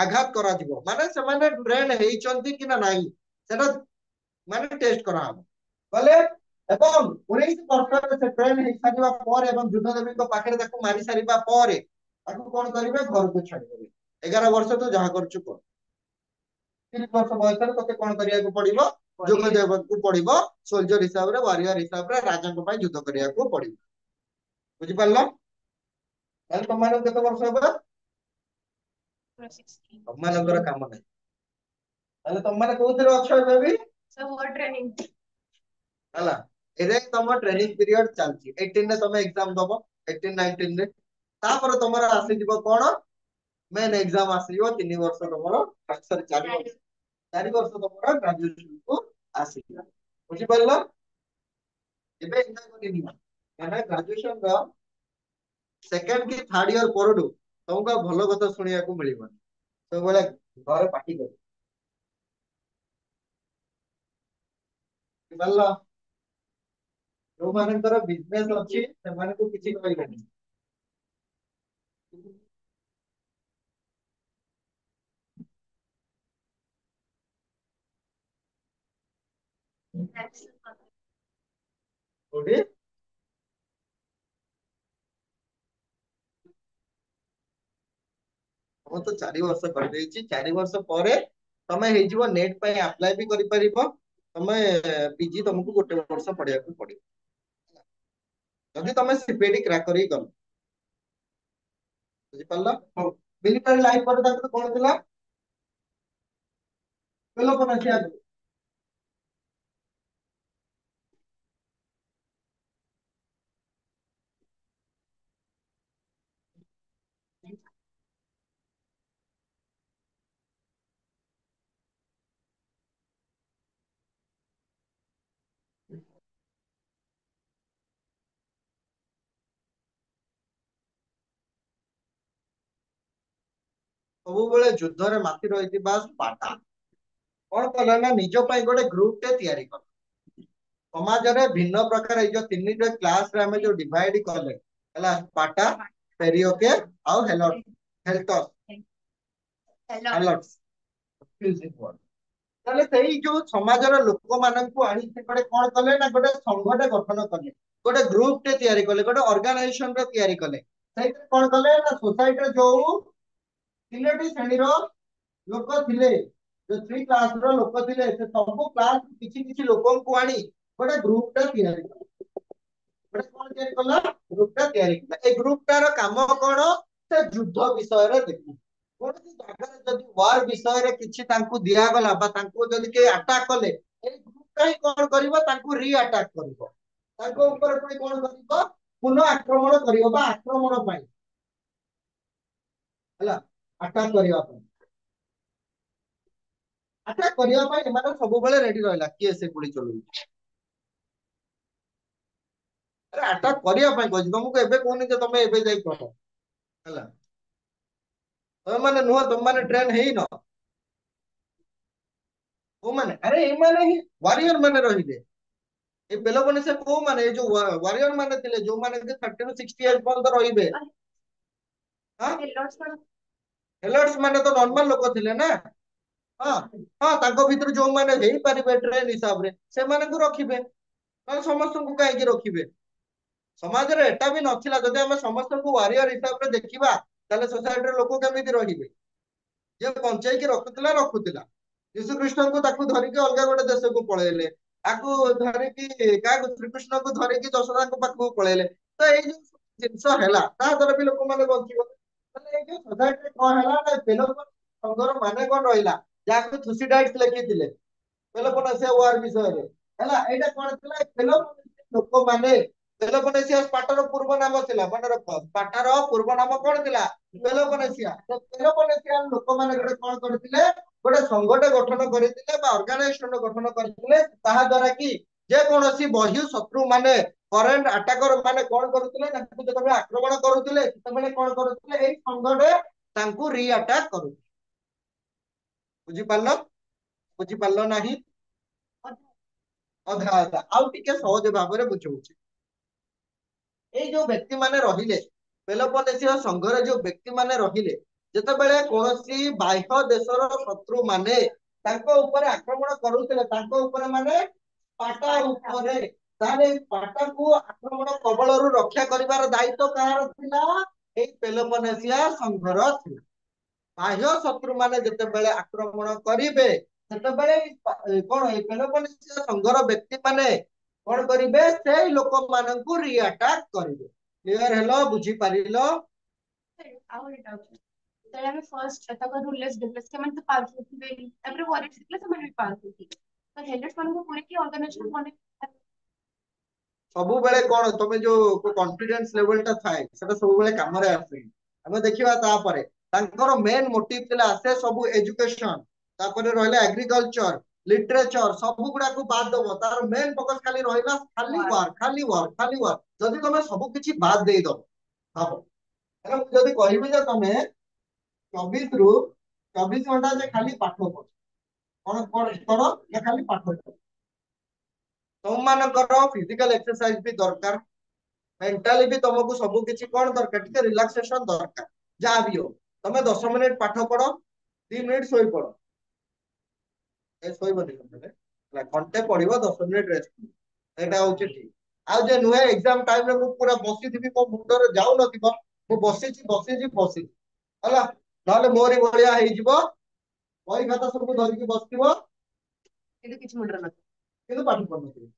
ଆଘାତ କରାଯିବ, ମାନେ ସେମାନେ ଟ୍ରେନ ହେଇଛନ୍ତି କି ନା ନାହିଁ, ସେଟା ମାନେ ଟେଷ୍ଟ କରାହବ। କହିଲେ, ଏବଂ 19 ବର୍ଷରେ ସେ ଟ୍ରେନ ହେଇସାରିବା ପରେ ଏବଂ ଯୁଦ୍ଧ ଦେବୀଙ୍କ ପାଖରେ ତାକୁ ମାରି ସାରିବା ପରେ ତାକୁ କଣ କରିବେ, ଘରକୁ ଛାଡିଦେବେ। 11 ବର୍ଷ ତୁ ଯାହା କରୁଛୁ କର। 30 ବର୍ଷ ବୟସରେ ତତେ କଣ କରିବାକୁ ପଡିବ, ଯୋଗ ଦେବାକୁ ପଡିବ, ସୋଲଜର ହିସାବରେ, ୱାରିୟର ହିସାବରେ, ରାଜାଙ୍କ ପାଇଁ ଯୁଦ୍ଧ କରିବାକୁ ପଡିବ। ବୁଝିପାରିଲ? ତାହେଲେ ତମମାନଙ୍କୁ କେତେ ବର୍ଷ ହେବ, 16 ତମମାନଙ୍କର କାମ ନାହିଁ। ତାହେଲେ ତମମାନେ କୋଉଥିରେ ଅଛ ଏବେ ବି, so war training ହେଲା। ଏବେ ତମ ଟ୍ରେନିଂ ପିରିୟଡ ଚାଲିଛି। 18ରେ ତମେ ଏକ୍ସାମ ଦବ, 18, 19ରେ। ତାପରେ ତମର ଆସିଯିବ କଣ, ମେନ୍ ଏକ୍ସାମ ଆସିଯିବ, 3 ବର୍ଷ ତମର, ସରି 4 ବର୍ଷ, 4 ବର୍ଷ ତମର ଗ୍ରାଜୁଏସନ କୁ ଆସିଯିବ। ବୁଝିପାରିଲ? ଏବେ ଏନ୍ଜୟ କରିନିଅ, କାହିଁକିନା ଗ୍ରାଜୁଏସନ ର ସେକେଣ୍ଡ କି ଥାର୍ଡ ଇୟର ପରଠୁ ତମକୁ ଆଉ ଭଲ କଥା ଶୁଣିବାକୁ ମିଳିବନି, ସବୁବେଳେ ଘରେ ପାଟି କରିବେ। ବୁଝିପାରିଲ? ଯୋଉମାନଙ୍କର ବିଜନେସ ଅଛି ସେମାନଙ୍କୁ କିଛି କହିବେନି। that's କୋଉଠି? ମୁଁ ତ 4 ବର୍ଷ କରିଦେଇଛି। 4 ବର୍ଷ ପରେ ତମେ ହେଇଯିବ, ନେଟ୍ ପାଇଁ ଆପ୍ଲାଏ ବି କରିପାରିବ। ତମେ ପିଜି ତମକୁ 1 ବର୍ଷ ପଢିବାକୁ ପଡିବ। ଯଦି ତମେ ସିପିଏଟି କ୍ରାକ୍ କରିକି ଗଲ। ବୁଝିପାରିଲ? ହଉ। ମିଲିଟାରୀ ଲାଇଫ ପରେ ତାଙ୍କର କଣ ଥିଲା? ପେଲୋପନେସିଆ। ସବୁବେଳେ ଯୁଦ୍ଧରେ ମାତି ରହିଥିବା ସ୍ପାର୍ଟା କଣ କଲେ ନା ନିଜ ପାଇଁ ଗୋଟେ ଗ୍ରୁପ ଟେ ତିଆରି କଲେ। ସମାଜରେ ଭିନ୍ନ ପ୍ରକାର ଏଇ ଯୋଉ ତିନିଟା କ୍ଲାସ ରେ ଆମେ ଯୋଉ ଡିଭାଇଡ କଲେ ହେଲା, ସ୍ପାର୍ଟା, ପେରିଓକେ ଆଉ ହେଲଟସ୍। ତାହେଲେ ସେଇ ଯୋଉ ସମାଜର ଲୋକମାନଙ୍କୁ ଆଣି ସେ ଗୋଟେ କଣ କଲେ ନା ଗୋଟେ ସଂଘଟେ ଗଠନ କଲେ, ଗୋଟେ ଗ୍ରୁପ ଟେ ତିଆରି କଲେ, ଗୋଟେ ଅର୍ଗାନାଇଜେସନ ଟେ ତିଆରି କଲେ। ସେଇଥିରେ କଣ କଲେ ନା ସୋସାଇଟିରେ ଯୋଉ ତିନୋଟି ଶ୍ରେଣୀର ଲୋକ ଥିଲେ, ଯୋଉ ଥ୍ରୀ କ୍ଲାସ ର ଲୋକ ଥିଲେ, ସେ ସବୁ କ୍ଲାସ କିଛି କିଛି ଲୋକଙ୍କୁ ଆଣି ଗୋଟେ ଗ୍ରୁପ ଟା ତିଆରି କଲେ। ଗୋଟେ କଣ ତିଆରି କଲା? ଗ୍ରୁପ ଟା ତିଆରି କଲା। ଏଇ ଗ୍ରୁପ ଟାର କାମ କଣ? ସେ ଯୁଦ୍ଧ ବିଷୟରେ ଦେଖିବ। କୌଣସି ଜାଗାରେ ଯଦି ୱାର ବିଷୟରେ କିଛି ତାଙ୍କୁ ଦିଆଗଲା ବା ତାଙ୍କୁ ଯଦି କେହି ଆଟାକ କଲେ, ଏଇ ଗ୍ରୁପଟା ହିଁ କଣ କରିବ? ତାଙ୍କୁ ରି ଆଟାକ କରିବ। ତାଙ୍କ ଉପରେ ପୁଣି କଣ କରିବ? ପୁନଃ ଆକ୍ରମଣ କରିବ ବା ଆକ୍ରମଣ ପାଇଁ ହେଲା, ଆଟାକ କରିବା ପାଇଁ। ଆଟାକ କରିବା ପାଇଁ ଏମାନେ ସବୁବେଳେ ରେଡି ରହିଲା। କିଏ ସେ ଗୁଳି ଚଲଉଛି? ଆରେ ଆଟାକ କରିବା ପାଇଁ କହିଛି ତମକୁ, ଏବେ କହୁନି ଯେ ତମେ ଏବେ ଯାଇ କର ହେଲା। ତମେ ମାନେ ନୁହଁ, ତମେ ମାନେ ଟ୍ରେନ ହେଇନ। କୋଉମାନେ? ଆରେ ଏମାନେ ହିଁ ୱାରିୟର ମାନେ ରହିବେ। ଏଇ ପେଲୋପନେସିଆ କୋଉମାନେ? ଏଇ ଯୋଉ ୱାରିୟର ମାନେ ଥିଲେ, ଯୋଉମାନେ କି 30 ରୁ 60 ଇୟର୍ସ ପର୍ଯ୍ୟନ୍ତ ରହିବେ। ହେଲର୍ସ ମାନେ ତ ନର୍ମାଲ ଲୋକ ଥିଲେ ନା। ହଁ ହଁ, ତାଙ୍କ ଭିତରୁ ଯୋଉମାନେ ହେଇପାରିବେ ଟ୍ରେନ ହିସାବରେ ସେମାନଙ୍କୁ ରଖିବେ, ନହେଲେ ସମସ୍ତଙ୍କୁ କାହିଁକି ରଖିବେ? ସମାଜରେ ଏଟା ବି ନଥିଲା, ଯଦି ଆମେ ସମସ୍ତଙ୍କୁ ୱାରିୟର ହିସାବରେ ଦେଖିବା ତାହେଲେ ସୋସାଇଟିର ଲୋକ କେମିତି ରହିବେ? ଯିଏ ବଞ୍ଚେଇକି ରଖୁଥିଲା ରଖୁଥିଲା। ଯୀଶୁ ଖ୍ରୀଷ୍ଟଙ୍କୁ ତାକୁ ଧରିକି ଅଲଗା ଗୋଟେ ଦେଶକୁ ପଳେଇଲେ, ତାକୁ ଧରିକି କାହାକୁ? ଶ୍ରୀକୃଷ୍ଣଙ୍କୁ ଧରିକି ଯଶୋଦାଙ୍କ ପାଖକୁ ପଳେଇଲେ। ତ ଏଇ ଯୋଉ ଜିନିଷ ହେଲା ତା ଦ୍ୱାରା ବି ଲୋକମାନେ ବଞ୍ଚିବ। ତାହେଲେ ଏଇ ଯୋଉ ସୋସାଇଟିରେ କଣ ହେଲା ନା, ସଂଘର ମାନେ କଣ ରହିଲା? ଯାହାକୁ ଥୁସିଡାଇଟ୍ସ ଲେଖିଥିଲେ ପେଲୋପନେସିଆ ୱାର ବିଷୟରେ ହେଲା, ଏଇଟା କଣ ଥିଲା? ପେଲୋପନେସିଆ ଲୋକମାନେ, ପେଲୋପନେସିଆ ସ୍ପାର୍ଟାର ପୂର୍ବ ନାମ ଥିଲା, ମନେ ରଖ। ସ୍ପାର୍ଟାର ପୂର୍ବ ନାମ କଣ ଥିଲା? ପେଲୋପନେସିଆ। ତ ପେଲୋପନେସିଆ ଲୋକମାନେ ଗୋଟେ କଣ କରିଥିଲେ? ଗୋଟେ ସଂଘଟେ ଗଠନ କରିଥିଲେ ବା ଅର୍ଗାନାଇଜେସନ ଗଠନ କରିଥିଲେ, ତାହା ଦ୍ୱାରା କି ଯେ କୌଣସି ବହିଃ ଶତ୍ରୁ ମାନେ, ଫରେନ ଆଟାକର ମାନେ କଣ କରୁଥିଲେ? ତାଙ୍କୁ ଯେତେବେଳେ ଆକ୍ରମଣ କରୁଥିଲେ ସେତେବେଳେ କଣ କରୁଥିଲେ? ଏଇ ସଂଘଟେ ତାଙ୍କୁ ରି ଆଟାକ କରୁଥିଲେ। ବୁଝିପାରିଲ? ବୁଝିପାରିଲ ନାହିଁ? ଅଧା ଅଧା, ଆଉ ଟିକେ ସହଜ ଭାବରେ ବୁଝଉଛି। ଏଇ ଯୋଉ ବ୍ୟକ୍ତି ମାନେ ରହିଲେ, ପେଲୋପନେସିୟ ସଂଘରେ ଯୋଉ ବ୍ୟକ୍ତି ମାନେ ରହିଲେ, ଯେତେବେଳେ କୌଣସି ବାହ୍ୟ ଦେଶର ଶତ୍ରୁ ମାନେ ତାଙ୍କ ଉପରେ ଆକ୍ରମଣ କରୁଥିଲେ, ତାଙ୍କ ଉପରେ ମାନେ ପାଟା ଉପରେ, ତାହେଲେ ଏଇ ପାଟାକୁ ଆକ୍ରମଣ କବଳରୁ ରକ୍ଷା କରିବାର ଦାୟିତ୍ୱ କାହାର ଥିଲା? ଏଇ ପେଲୋପନେସିଆ ସଂଘର ଥିଲା। ବାହ୍ୟ ଶତ୍ରୁ ମାନେ ଯେତେବେଳେ ଆକ୍ରମଣ କରିବେ, ସେତେବେଳେ କଣ? ଏଇ ପେଲୋପନେସିଆ ସଂଘର ବ୍ୟକ୍ତି ମାନେ କଣ କରିବେ? ସେଇ ଲୋକମାନଙ୍କୁ ରିଆଟାକ କରିବେ। କ୍ଲିୟର ହେଲ? ବୁଝିପାରିଲ? ଆଉ ଗୋଟେ doubt ଅଛି। ଯେତେବେଳେ ଆମେ ଫର୍ଷ୍ଟ ତାଙ୍କ ରୁଲର୍ସ ଦେଖିଲେ, ସେମାନେ ତ ପାଉଥିଲେ, ତାପରେ ୱାରିୟର୍ସ ଦେଖିଲେ ସେମାନେ ବି ପାଉଥିଲେ। ତ ହେଲର୍ସ ମାନଙ୍କୁ ପୁଣି କି ଅର୍ଗାନାଇଜେସନ ବନେଇ ସବୁବେଳେ କଣ ତମେ ଯୋଉ କନଫିଡେନ୍ସ ଲେଭେଲ ଟା ଥାଏ ସେଟା ସବୁବେଳେ କାମରେ ଆସେ। ଆମେ ଦେଖିବା ତାପରେ ତାଙ୍କର ମେନ୍ ମୋଟିଭ ଥିଲା ସେ ସବୁ ଏଜୁକେସନ, ତାପରେ ରହିଲା ଏଗ୍ରିକଲଚର, ଲିଟରେଚର, ସବୁ ଗୁଡାକୁ ବାଦ ଦବ। ତାର ମେନ୍ ଫୋକସ ଖାଲି ରହିଲା ଖାଲି ୱାର୍କ, ଖାଲି ୱାର୍କ, ଖାଲି ୱାର୍କ। ଯଦି ତମେ ସବୁ କିଛି ବାଦ ଦେଇଦବ, ଭାବ ମୁଁ ଯଦି କହିବି ଯେ ତମେ 24 ରୁ 24 ଘଣ୍ଟା ଯେ ଖାଲି ପାଠ ପଢ, କଣ କଣ କର ନା ଖାଲି ପାଠ ପଢ। ତମମାନଙ୍କର ଫିଜିକାଲ ଏକ୍ସରସାଇଜ ବି ଦରକାର, ମେଣ୍ଟାଲି ବି ତମକୁ ସବୁ କିଛି କଣ ଦରକାର? ଟିକେ ରିଲାକ୍ସେସନ ଦରକାର। ଯାହା ବି ହଉ, ତମେ 10 ମିନିଟ ପାଠ ପଢ, 2 ମିନିଟ ଶୋଇପଡ। ଶୋଇବନି ହେଲା, ଘଣ୍ଟେ ପଢିବ, 10 ମିନିଟ ରେଷ୍ଟ, ଏଇଟା ହଉଛି ଠିକ। ଆଉ ଯେ ନୁହେଁ ଏକ୍ସାମ ଟାଇମରେ ମୁଁ ପୁରା ବସିଥିବି, ମୋ ମୁଣ୍ଡରେ ଯାଉନଥିବ, ମୁଁ ବସିଛି ବସିଛି ବସିଛି ହେଲା, ନହେଲେ ମୋରି ଭଳିଆ ହେଇଯିବ, ବହି ଖାତା ସବୁ ଧରିକି ବସିଥିବ କିନ୍ତୁ କିଛି ମୁଣ୍ଡରେ ନଥିବ, କିନ୍ତୁ ପାଠ ପଢୁନଥିବ।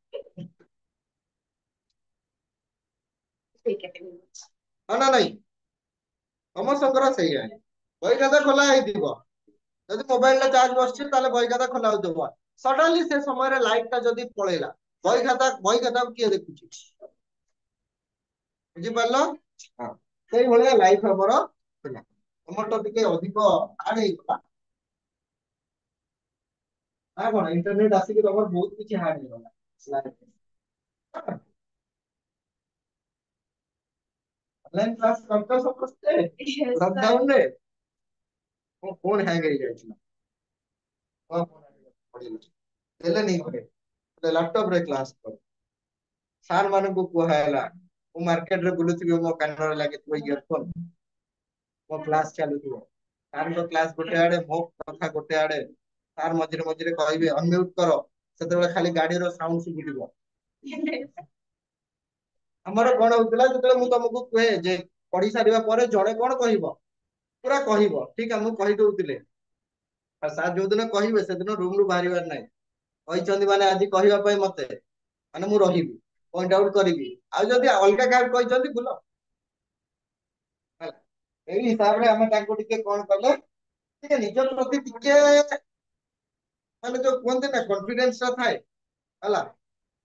ठीक है ठीक है। ହଁ ନା ନାଇଁ? ସମସ୍ତଙ୍କର ସେଇଆ। ବହି ଖାତା ଖୋଲା ହେଇଥିବ, ଯଦି ମୋବାଇଲରେ ଚାର୍ଜ ବସିଛି ତାହେଲେ ବହି ଖାତା ଖୋଲା ହଉଥିବ। ସଡନଲି ସେ ସମୟରେ ଲାଇଟ ଟା ଯଦି ପଳେଇଲା, ବହି ଖାତାକୁ କିଏ ଦେଖୁଛି? ବୁଝିପାରିଲ? ହଁ, ସେଇଭଳିଆ ଲାଇଫ ଆମର ଥିଲା। ତମର ତ ଟିକେ ଅଧିକ ହାର୍ଡ ହେଇଗଲା ନା କଣ? ଇଣ୍ଟରନେଟ ଆସିକି ତମର ବହୁତ କିଛି ହାର୍ଡ ହେଇଗଲା। ଅନଲାଇନ କ୍ଲାସ କରୁଛ ସମସ୍ତେ Yes, sir. ଲକଡାଉନ ରେ? ମୋ ଫୋନ ହ୍ୟାଙ୍ଗ ହେଇଯାଇଥିଲା। ହଁ, ପଡିଗଲା। ଦେଲେନି ଘରେ, ଲାପଟପ ରେ କ୍ଲାସ କର। ସାର୍ ମାନଙ୍କୁ କୁହାହେଲା, ମୁଁ ମାର୍କେଟ ରେ ବୁଲୁଥିବି, ମୋ କାନରେ ଲାଗିଥିବ ଇୟରଫୋନ, ମୋ କ୍ଲାସ ଚାଲୁଥିବ। ସାରଙ୍କ କ୍ଲାସ ଗୋଟେ ଆଡେ, ମୋ କଥା ଗୋଟେ ଆଡେ। ସାର୍ ମଝିରେ ମଝିରେ କହିବେ ଅନମ୍ୟୁଟ କର, ସେତେବେଳେ ଖାଲି ଗାଡିର ସାଉଣ୍ଡ ଶୁଭୁଥିବ। ଆମର କଣ ହଉଥିଲା, ଯେତେବେଳେ ମୁଁ ତମକୁ କୁହେ ଯେ ପଢି ସାରିବା ପରେ ଜଣେ କଣ କହିବ, ପୁରା କହିବ ଠିକ ଆମକୁ କହିଦଉଥିଲେ। ଆଉ ସାର୍ ଯୋଉଦିନ କହିବେ ସେଦିନ ରୁମ ରୁ ବାହାରିବାର ନାହିଁ। କହିଛନ୍ତି ମାନେ ଆଜି କହିବା ପାଇଁ ମତେ, ମାନେ ମୁଁ ରହିବି, ପଏଣ୍ଟ ଆଉଟ କରିବି। ଆଉ ଯଦି ଅଲଗା କାହାକୁ କହିଛନ୍ତି ବୁଲ ହେଲା। ଏଇ ହିସାବରେ ଆମେ ତାଙ୍କୁ ଟିକେ କଣ କଲେ, ଟିକେ ନିଜ ପ୍ରତି ଟିକେ ମାନେ ଯୋଉ କୁହନ୍ତି ନା କନଫିଡେନ୍ସ ଟା ଥାଏ ହେଲା,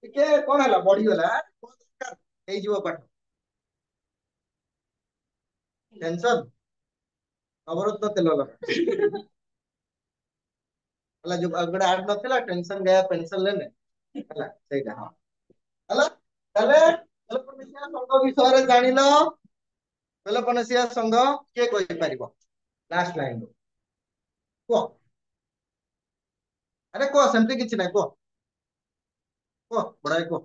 ଟିକେ କଣ ହେଲା ବଢିଗଲା, କଣ ଦରକାର ହେଇଯିବ ପାଠ। ଟେନସନ ନବରତ୍ନ ତେଲ ଲଗା ହେଲା, ଯୋଉ ଗୋଟେ ଆଡ ନଥିଲା ଟେନସନ ଗୟା ପେନସନ ଲେନେ, ହେଲା ସେଇଟା। ହଁ ହେଲା, ତାହେଲେ ପେଲୋପନେସିଆ ସଂଘ ବିଷୟରେ ଜାଣିଲ। ପେଲୋପନେସିଆ ସଂଘ କିଏ କହିପାରିବ ଲାଷ୍ଟ ଲାଇନ କୁହ? ଆରେ କୁହ, ସେମିତି କିଛି ନାହିଁ, କୁହ କୁହ ବଡାଇ କୁହ।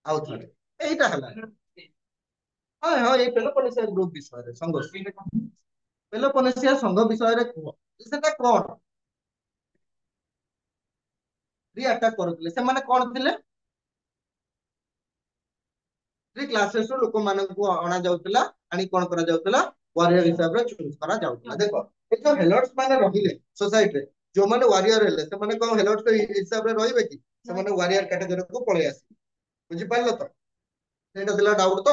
ଆଉ ଥରେ, ଏଇଟା ହେଲା। ହଁ ହଁ, ଏଇ ପେଲୋପନେସିଆ ଗ୍ରୁପ ବିଷୟରେ ସଂଘ, ପେଲୋପନେସିଆ ସଂଘ ବିଷୟରେ କୁହ, ସେଟା କଣ? ରି ଆଟାକ କରୁଥିଲେ, ସେମାନେ କଣ ଥିଲେ? ଥ୍ରୀ କ୍ଲାसेସ ରୁ ଲୋକମାନଙ୍କୁ ଅଣା ଯାଉଥିଲା, ଆଣି କଣ କରାଯାଉଥିଲା, ୱାରିୟର ହିସାବରେ ଚୁଜ କରାଯାଉଥିଲା। ଦେଖ, ଏ ଯୋଉ ହେଲର୍ସ ମାନେ ରହିଲେ ସୋସାଇଟିରେ, ଯୋଉମାନେ ୱାରିୟର ହେଲେ, ସେମାନେ କଣ ହେଲର୍ସ ହିସାବରେ ରହିବେ କି? ସେମାନେ ୱାରିୟର କ୍ୟାଟାଗୋରୀକୁ ପଳେଇ ଆସିବେ। ବୁଝିପାରିଲ ତ? ସେଇଟା ଥିଲା ଡାଉଟ ତ?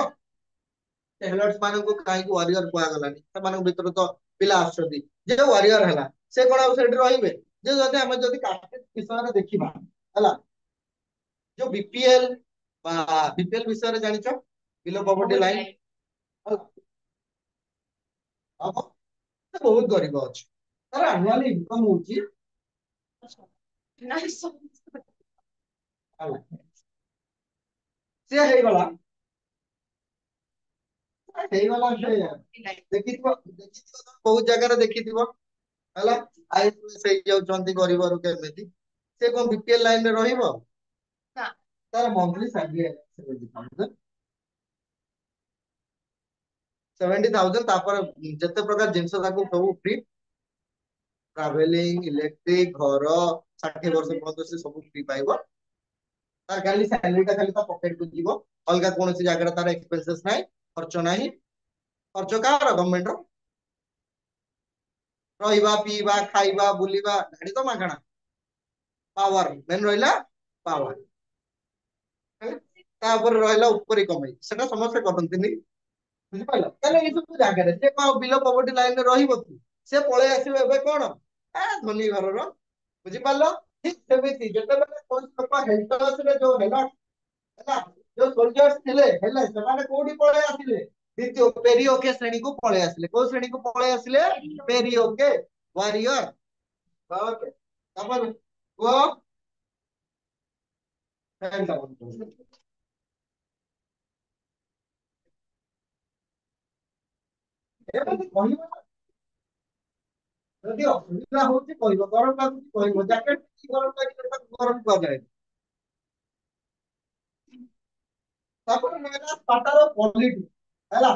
ହେଲର୍ସ ମାନଙ୍କୁ କାହିଁକି ୱାରିୟର କୁହାଗଲାନି? ସେମାନଙ୍କ ଭିତରୁ ତ ପିଲା ଆସୁଛନ୍ତି, ଯେ ୱାରିୟର ହେଲା ସେ କଣ ଆଉ ସେଠି ରହିବେ? ଯେ ଯଦି ଆମେ ଯଦି କାଷ୍ଟ ବିଷୟରେ ଦେଖିବା ହେଲା, ଯୋଉ ବିପିଏଲ ବା ବିପିଏଲ ବିଷୟରେ ଜାଣିଛ? ବିଲୋ ପଭର୍ଟି ଲାଇନ ହବ, ସେ ବହୁତ ଗରିବ ଅଛି, ତାର ଆନୁଆଲ ଇନକମ ହଉଛି Nice. ହେଲା, ସିଏ ହେଇଗଲା ହେଇଗଲା ସେ ଦେଖିଥିବ ତମେ ବହୁତ ଜାଗାରେ ଦେଖିଥିବ ହେଲା, ଆଇଏଏସ ହେଇଯାଉଛନ୍ତି ଗରିବରୁ କେମିତି, ସେ କଣ ବିପିଏଲ ଲାଇନରେ ରହିବ? हाँ, ତାର ମନ୍ଥଲି ସାଲାରୀ 70,000, ତାପରେ ଯେତେ ପ୍ରକାର ଜିନିଷ ତାକୁ ସବୁ ଫ୍ରି, ଟ୍ରାଭେଲିଂ, ଇଲେକ୍ଟ୍ରିକ, ଘର, 60 ବର୍ଷ ପର୍ଯ୍ୟନ୍ତ ସେ ସବୁ ଫ୍ରି ପାଇବ। ତାର ଖାଲି ସାଲାରୀଟା ଖାଲି ତା ପକେଟକୁ ଯିବ, ଅଲଗା କୌଣସି ଜାଗାରେ ତାର ଏକ୍ସପେନ୍ସେସ୍ ନାହିଁ, ଖର୍ଚ୍ଚ ନାହିଁ। ଖର୍ଚ୍ଚ କାହାର? ଗଭର୍ଣମେଣ୍ଟର। ରହିବା, ପିଇବା, ଖାଇବା, ବୁଲିବା, ଗାଡି ତ ମାଗଣା। ପାୱାର ମେନ୍ ରହିଲା, ପାୱାର। ତାପରେ ରହିଲା ଉପରି କମେଇ, ସେଟା ସମସ୍ତେ କରନ୍ତିନି। ବୁଝିପାରିଲ? ତାହେଲେ ଏଇ ସବୁ ଜାଗାରେ ସେ କଣ ବିଲୋ ପଭର୍ଟି ଲାଇନରେ ରହିବ କି? ସେ ପଳେଇ ଆସିବ ଏବେ କଣ, ଧନୀ ଘରର। ବୁଝିପାରିଲ? ଠିକ ସେମିତି ଯେତେବେଳେ କୌଣସି ଲୋକ ହେଲ୍ଥରେ ଯୋଉ ହେଲା ହେଲା, ଯୋଉ ସୋଲଜର୍ସ ଥିଲେ ହେଲେ ସେମାନେ କୋଉଠି ପଳେଇ ଆସିଲେ? ଦ୍ୱିତୀୟ ପେରିଓକେ ଶ୍ରେଣୀକୁ ପଳେଇ ଆସିଲେ। କୋଉ ଶ୍ରେଣୀକୁ ପଳେଇ ଆସିଲେ? ପେରିଓକେ ୱାରିୟର। ଓକେ, ତାପରେ କୁହ। ଏମିତି କହିବ ନା, ଯଦି ଅସୁବିଧା ହଉଛି କହିବ, ଗରମ ଲାଗୁଛି କହିବ, ଜ୍ୟାକେଟ ଗରମ ଲାଗିଲେ ତାକୁ ଗରମ କୁହାଯାଏ। ତାପରେ ରହିଲା ପାଠର କ୍ୱାଲିଟି ହେଲା,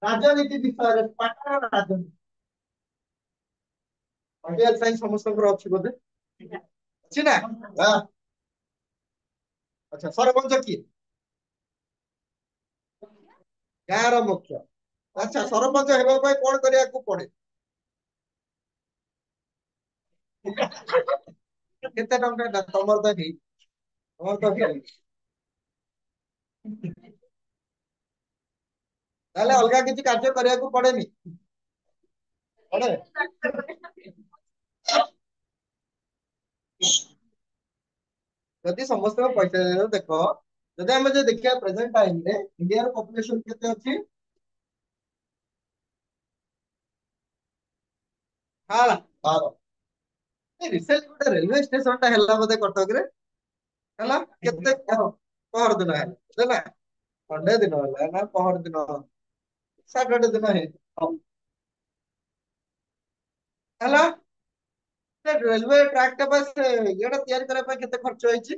ରାଜନୀତି ବିଷୟରେ ପାଠର ରାଜନୀତି, ପଲିଟିକାଲ ସାଇନ୍ସ ସମସ୍ତଙ୍କର ଅଛି ବୋଧେ, ଅଛି ନା? ଆଚ୍ଛା, ସରପଞ୍ଚ କିଏ? ଗାଁର ମୁଖ୍ୟ। ଆଚ୍ଛା, ସରପଞ୍ଚ ହେବା ପାଇଁ କଣ କରିବାକୁ ପଡେ? କେତେ ଟଙ୍କା ତମର ତ ହେଇ ତମର ତ ହେଇ ତାହେଲେ ଅଲଗା କିଛି କାର୍ଯ୍ୟ କରିବାକୁ ପଡେନି ପଡେ ଯଦି ସମସ୍ତଙ୍କୁ ପଇସା ଦେଇଦବ ଦେଖ ଯଦି ଆମେ ଯଦି ଦେଖିବା ପ୍ରେଜେଣ୍ଟ ଟାଇମରେ ଇଣ୍ଡିଆର ପପୁଲେସନ କେତେ ଅଛି ହେଲା 12 ରିସେଣ୍ଟ ଗୋଟେ ରେଲୱେ ଷ୍ଟେସନ ଟା ହେଲା ବୋଧେ କଟକରେ ହେଲା କେତେ ପହର ଦିନ ହେଲା ସଣ୍ଡେ ଦିନ ହେଲା ନା ପହର ଦିନ ସାଟର୍ଡେ ଦିନ ହେଇଛି ହେଲା ସେ ରେଲୱେ ଟ୍ରାକ୍ ଟା ପାଇଁ ସେ ଇଏଟା ତିଆରି କରିବା ପାଇଁ କେତେ ଖର୍ଚ୍ଚ ହେଇଛି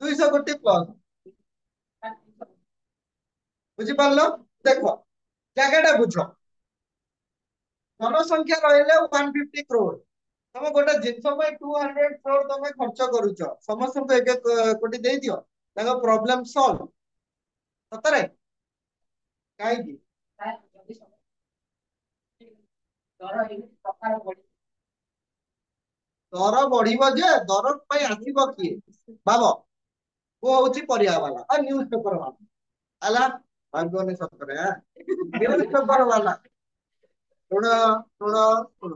200 କୋଟି ପ୍ଲସ ବୁଝିପାରିଲ ଦେଖ ଜାଗାଟା ବୁଝ ଜନସଂଖ୍ୟା ରହିଲେ 150 crore ତମେ ଗୋଟେ ଜିନିଷ ପାଇଁ 200 crore ତମେ ଖର୍ଚ୍ଚ କରୁଛ ସମସ୍ତଙ୍କୁ 1 କୋଟି ଦେଇଦିଅ ତାଙ୍କ ପ୍ରୋବ୍ଲେମ ସଲ୍ଭ ସତରେ କାହିଁକି ଦର ବଢିବ ଯେ ଦର ପାଇଁ ଆସିବ କିଏ ଭାବ ମୁଁ ହଉଛି ପରିବା ବାଲା ଆଉ ନ୍ୟୁଜ ପେପର ବାଲା ହେଲା ଭାବିବନି ସତରେ ନ୍ୟୁଜ ପେପର ବାଲା ଶୁଣ ଶୁଣ ଶୁଣ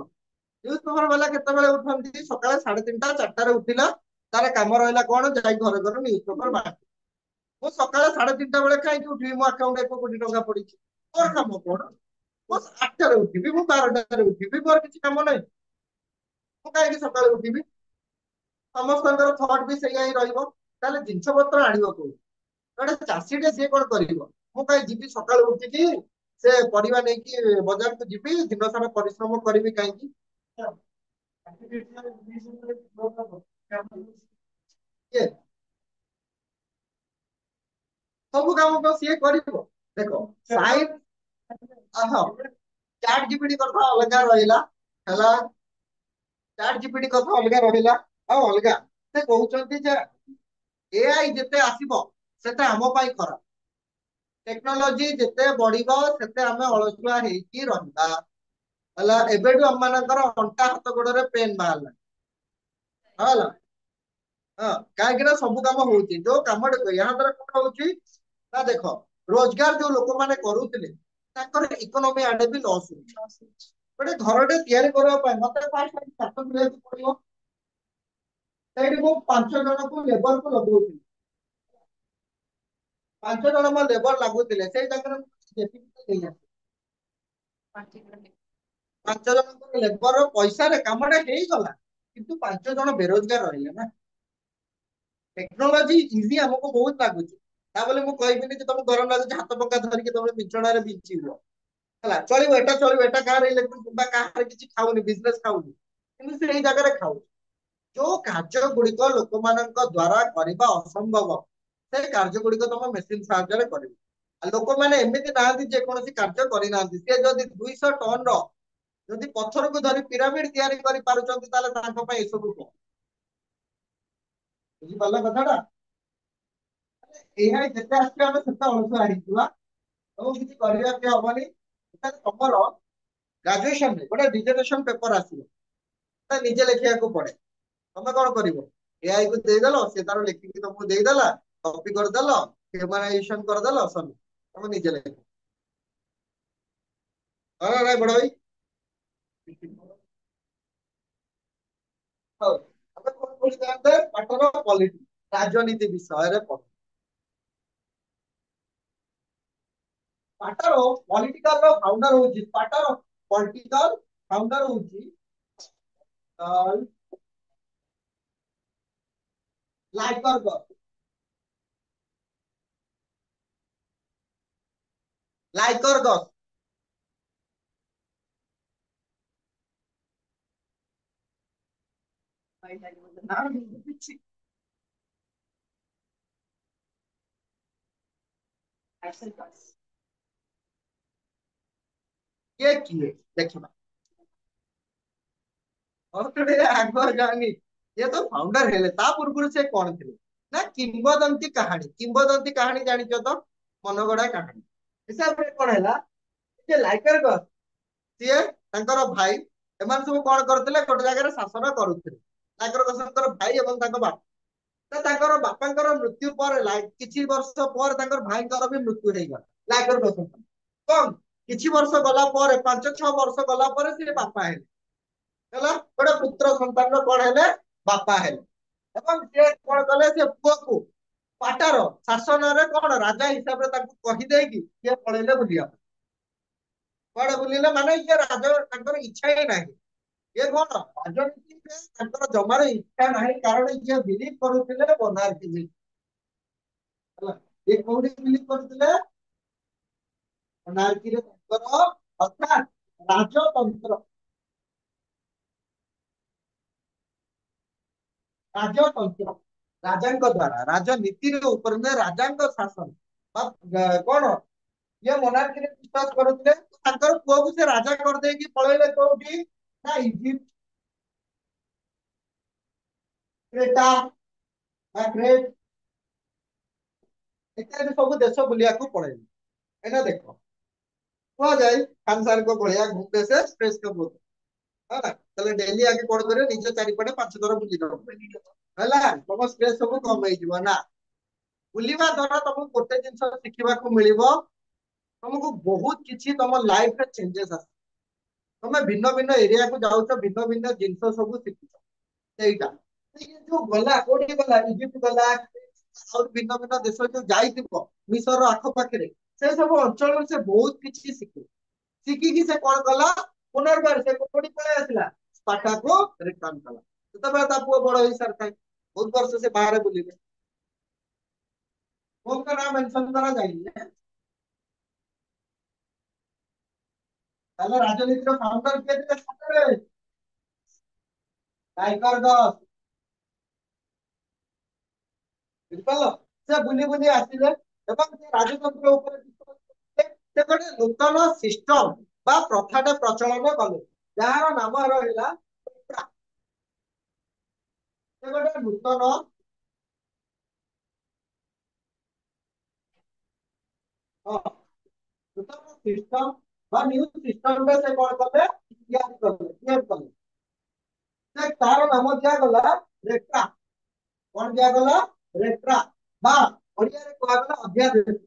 ନ୍ୟୁଜ ପେପର ବାଲା କେତେବେଳେ ଉଠନ୍ତି ସକାଳେ 3:30 4ଟାରେ ଉଠିଲା ତାର କାମ ରହିଲା କଣ ଯାଇ ଘରେ ଘରେ ନ୍ୟୁଜ ପେପର ବାଣ୍ଟ ମୁଁ ସକାଳେ 3:30 ବେଳେ କାହିଁକି ଉଠିବି ମୋ ଆକାଉଣ୍ଟ 1 କୋଟି ଟଙ୍କା ପଡିଛି ମୋର କାମ କଣ ମୁଁ 8ଟାରେ ଉଠିବି ମୁଁ 12ଟାରେ ଉଠିବି ମୋର କିଛି କାମ ନାହିଁ ମୁଁ କାହିଁକି ସକାଳେ ଉଠିବି ସମସ୍ତଙ୍କର ଥଟ ବି ସେଇଆ ହିଁ ରହିବ ତାହେଲେ ଜିନିଷ ପତ୍ର ଆଣିବ କୋଉ ଗୋଟେ ଚାଷୀଟେ ସିଏ କଣ କରିବ ମୁଁ କାହିଁ ଯିବି ସକାଳୁ ଉଠିକି ସେ ପରିବା ନେଇକି ବଜାରକୁ ଯିବି ଦିନ ସାରା ପରିଶ୍ରମ କରିବି କାହିଁକି କିଏ ସବୁ କାମ ତ ସିଏ କରିବ ଦେଖ ସାଇନ୍ସ ଚାଟ ଜିପିଟି କଥା ଅଲଗା ରହିଲା ହେଲା ଚାଟ ଜିପିଟି କଥା ଅଲଗା ରହିଲା ଆଉ ଅଲଗା ସେ କହୁଛନ୍ତି ଯେ ଏଆଇ ଯେତେ ଆସିବ ସେତେ ଆମ ପାଇଁ ଖରାପ ଟେକ୍ନୋଲୋଜି ଯେତେ ବଢିବ ସେତେ ଆମେ ଅଳସୁଆ ହେଇକି ରହିବା ହେଲା ଏବେଠୁ ଆମ ମାନଙ୍କର ଅଣ୍ଟା ହାତ ଗୋଡରେ ପେନ୍ ବାହାରିଲା ହେଲା ହଁ କାହିଁକି ନା ସବୁ କାମ ହଉଛି ଯୋଉ କାମଟା ଏହା ଦ୍ୱାରା କଣ ହଉଛି ନା ଦେଖ ରୋଜଗାର ଯୋଉ ଲୋକମାନେ କରୁଥିଲେ ତାଙ୍କର ଇକୋନୋମି ଆଡେ ବି ଲସ୍ ହଉଛି ଗୋଟେ ଘରଟେ ତିଆରି କରିବା ପାଇଁ ମତେ ଫାଷ୍ଟ ଚାଷ କରିବାକୁ ପଡିବ ସେଇଠି ମୁଁ 5 ଜଣଙ୍କୁ ଲେବରକୁ ଲଗଉଥିଲି 5 ଜଣ ମୋ ଲେବର ଲାଗୁଥିଲେ ସେଇ ଜାଗାରେ ଯେତିକି 5 ଜଣଙ୍କ ଲେବର ପଇସାରେ କାମଟା ହେଇଗଲା କିନ୍ତୁ 5 ଜଣ ବେରୋଜଗାର ରହିଲେ ନା ଟେକ୍ନୋଲୋଜି ଇଜି ଆମକୁ ବହୁତ ଲାଗୁଛି ତା ବୋଲି ମୁଁ କହିବିନି ଯେ ତମକୁ ଗରମ ଲାଗୁଛି ହାତ ପଙ୍କା ଧରିକି ତମେ ବିଛଣାରେ ବିଞ୍ଚିବ ହେଲା ଚଳିବ ଏଟା କାହାର ଇଲେକ୍ଟ୍ରିକ ବା କାହାର କିଛି ଖାଉନି ବିଜନେସ ଖାଉନି କିନ୍ତୁ ସେଇ ଜାଗାରେ ଖାଉଛି ଯୋଉ କାର୍ଯ୍ୟ ଗୁଡିକ ଲୋକମାନଙ୍କ ଦ୍ଵାରା କରିବା ଅସମ୍ଭବ ସେ କାର୍ଯ୍ୟ ଗୁଡିକ ତମ ମେସିନ ସାହାଯ୍ୟରେ କରିବ ଆଉ ଲୋକମାନେ ଏମିତି ନାହାନ୍ତି ଯେକୌଣସି କାର୍ଯ୍ୟ କରିନାହାନ୍ତି ସେ ଯଦି 200 ଟନର ଯଦି ପଥରକୁ ଧରି ପିରାମିଡ ତିଆରି କରିପାରୁଛନ୍ତି ତାହେଲେ ତାଙ୍କ ପାଇଁ ଏସବୁ କଣ ବୁଝିପାରିଲ କଥାଟା ଏଇଆ ଯେତେ ଆସିଲେ ଆମେ ସେତେ ଅଳସୁଆ ହେଇଯିବା ତମକୁ କିଛି କରିବା ପାଇଁ ହବନି ତମର ଗ୍ରାଜୁଏସନରେ ଗୋଟେ ଡିଜର୍ଟେସନ ପେପର ଆସିବ ତା ନିଜେ ଲେଖିବାକୁ ପଡେ ତମେ କଣ କରିବ ଏଆଇ କୁ ଦେଇଦେଲ ସେ ତାର ଲେଖିକି ତମକୁ ଦେଇଦେଲା କପି କରିଦେଲ ହ୍ୟୁମାନାଇଜେସନ କରିଦେଲ ସରି ତମେ ନିଜେ ଲେଖ ହଁ ନାଇଁ ବଡ ଭାଇ ହଉ ଆମେ କଣ ପଢିଥାନ୍ତେ ପାଠର ପଲିଟି ରାଜନୀତି ବିଷୟରେ ପଢ ପାଟର ପଲିଟିକାଲ ର ଫାଉଣ୍ଡର ହଉଛି ପାଟର ପଲିଟିକାଲ ଫାଉଣ୍ଡର ହଉଛି ଲାଇକର ଲାଇକର କିଏ ଦେଖିବା ଆଗ ଜାଣି ଇଏ ତ ଫାଉଣ୍ଡର ହେଲେ ତା ପୂର୍ବରୁ ସେ କଣ ଥିଲେ ନା କିମ୍ବଦନ୍ତୀ କାହାଣୀ ଜାଣିଛ ତ ମନଗଢା କାହାଣୀ ହିସାବରେ କଣ ହେଲା ଯେ ଲାଇକର ସିଏ ତାଙ୍କର ଭାଇ ଏମାନେ ସବୁ କଣ କରୁଥିଲେ ଗୋଟେ ଜାଗାରେ ଶାସନ କରୁଥିଲେ। ନାଗର ଘୋଷଙ୍କର ଭାଇ ଏବଂ ତାଙ୍କ ବାପା। ତ ତାଙ୍କର ବାପାଙ୍କର ମୃତ୍ୟୁ ପରେ କିଛି ବର୍ଷ ପରେ ତାଙ୍କର ଭାଇଙ୍କର ବି ମୃତ୍ୟୁ ହେଇଗଲା ନାଗର ଘୋଷଙ୍କର। ଏବଂ କିଛି ବର୍ଷ ଗଲା ପରେ 5-6 ବର୍ଷ ଗଲା ପରେ ସେ ବାପା ହେଲେ ହେଲା ଗୋଟେ ପୁତ୍ର ସନ୍ତାନର କଣ ହେଲେ ବାପା ହେଲେ। ଏବଂ ସେ କଣ କଲେ ସେ ପୁଅକୁ ପାଟାର ଶାସନରେ କଣ ରାଜା ହିସାବରେ ତାଙ୍କୁ କହିଦେଇକି ସିଏ ପଳେଇଲେ ବୁଲିବା ପାଇଁ। କୁଆଡେ ବୁଲିଲେ ମାନେ ଇଏ ରାଜ ତାଙ୍କର ଇଚ୍ଛା ହିଁ ନାହିଁ। ଇଏ କଣ ରାଜନୀତିରେ ତାଙ୍କର ଜମାର ଇଚ୍ଛା ନାହିଁ କାରଣ ଇଏ ବିଲିଭ କରୁଥିଲେ ମୋନାର୍କିଜମ ହେଲା। ଇଏ କୋଉଠି ବିଲିଭ କରୁଥିଲେ ମୋନାର୍କିରେ ତାଙ୍କର ଅର୍ଥାତ୍ ରାଜତନ୍ତ୍ର ରାଜତନ୍ତ୍ର ରାଜାଙ୍କ ଦ୍ଵାରା ରାଜନୀତିର ଉପରେ ନୁହେଁ ରାଜାଙ୍କ ଶାସନ ବା କଣ ଇଏ ମୋନାର୍କିରେ ବିଶ୍ୱାସ କରୁଥିଲେ। ତାଙ୍କର ପୁଅକୁ ସେ ରାଜା କରିଦେଇକି ପଳେଇଲେ କୋଉଠି ନା ଇଜିପ୍ଟ କ୍ରେଟା ବା ଗ୍ରେଟ ଇତ୍ୟାଦି ସବୁ ଦେଶ ବୁଲିବାକୁ ପଳେଇଲେ। ଏଇଟା ଦେଖ କୁହାଯାଏ ଖାନ ସାରଙ୍କ ଭଳିଆ ଘୁମନେ ସେ स्ट्रेस कम होता है ହେଲା। ତାହେଲେ ଡେଲି ଆଗେ କଣ କରିବ ନିଜ ଚାରିପଟେ 5 ଥର ବୁଲିଦବ ହେଲା ତମ ଷ୍ଟ୍ରେସ ସବୁ କମ ହେଇଯିବ ନା। ବୁଲିବା ଦ୍ଵାରା ତମକୁ ଗୋଟେ ଜିନିଷ ଶିଖିବାକୁ ମିଳିବ ତମକୁ ବହୁତ କିଛି ତମ ଲାଇଫରେ ଚେଞ୍ଜେସ ଆସେ। ତମେ ଭିନ୍ନ ଭିନ୍ନ ଏରିଆକୁ ଯାଉଛ ଭିନ୍ନ ଭିନ୍ନ ଜିନିଷ ସବୁ ଶିଖୁଛ ସେଇଟା। ଇଏ ଯୋଉ ଗଲା କୋଉଠି ଗଲା ଇଜିପ୍ଟ ଗଲା ଆହୁରି ଭିନ୍ନ ଭିନ୍ନ ଦେଶ ଯୋଉ ଯାଇଥିବ ମିଶର ଆଖପାଖରେ ସେ ସବୁ ଅଞ୍ଚଳରୁ ସେ ବହୁତ କିଛି ଶିଖିବ। ଶିଖିକି ସେ କଣ କଲା ପୁନର୍ବାର ସେ କୋଉଠି ପଳେଇ ଆସିଲା ସ୍ପାର୍ଟାକୁ ରିଟର୍ନ କଲା। ସେତେବେଳେ ତା ପୁଅ ବଡ ହେଇସାରିଥାଏ ବହୁତ ବର୍ଷ ସେ ବାହାରେ ବୁଲିଲେ। ପୁଅଙ୍କ ନାଁ ମେନସନ କରାଯାଇନି। ତାହେଲେ ରାଜନୀତିର ଫାଉଣ୍ଡର କିଏ ଥିଲେ ସେତେବେଳେ ଟାଇଗର ଗ୍ରସ ବୁଝିପାରିଲ। ସେ ବୁଲି ବୁଲି ଆସିଲେ ଏବଂ ସେ ରାଜତନ୍ତ୍ର ଉପରେ ସେ ଗୋଟେ ନୂତନ ସିଷ୍ଟମ ବା ପ୍ରଥାଟେ ପ୍ରଚଳନ କଲେ ଯାହାର ନାମ ରହିଲା ସେ ଗୋଟେ ନୂତନ ହଁ, ନୂତନ ସିଷ୍ଟମ ବା ନ୍ୟୁ ସିଷ୍ଟମ ସେ କଣ କଲେ ତିଆରି କଲେ। ସେ ତାର ନାମ ଦିଆଗଲା ରେଟ୍ରା। କଣ ଦିଆଗଲା ରେଟ୍ରା ବା ଓଡ଼ିଆରେ କୁହାଗଲା ଅଧ୍ୟାଦେଶ।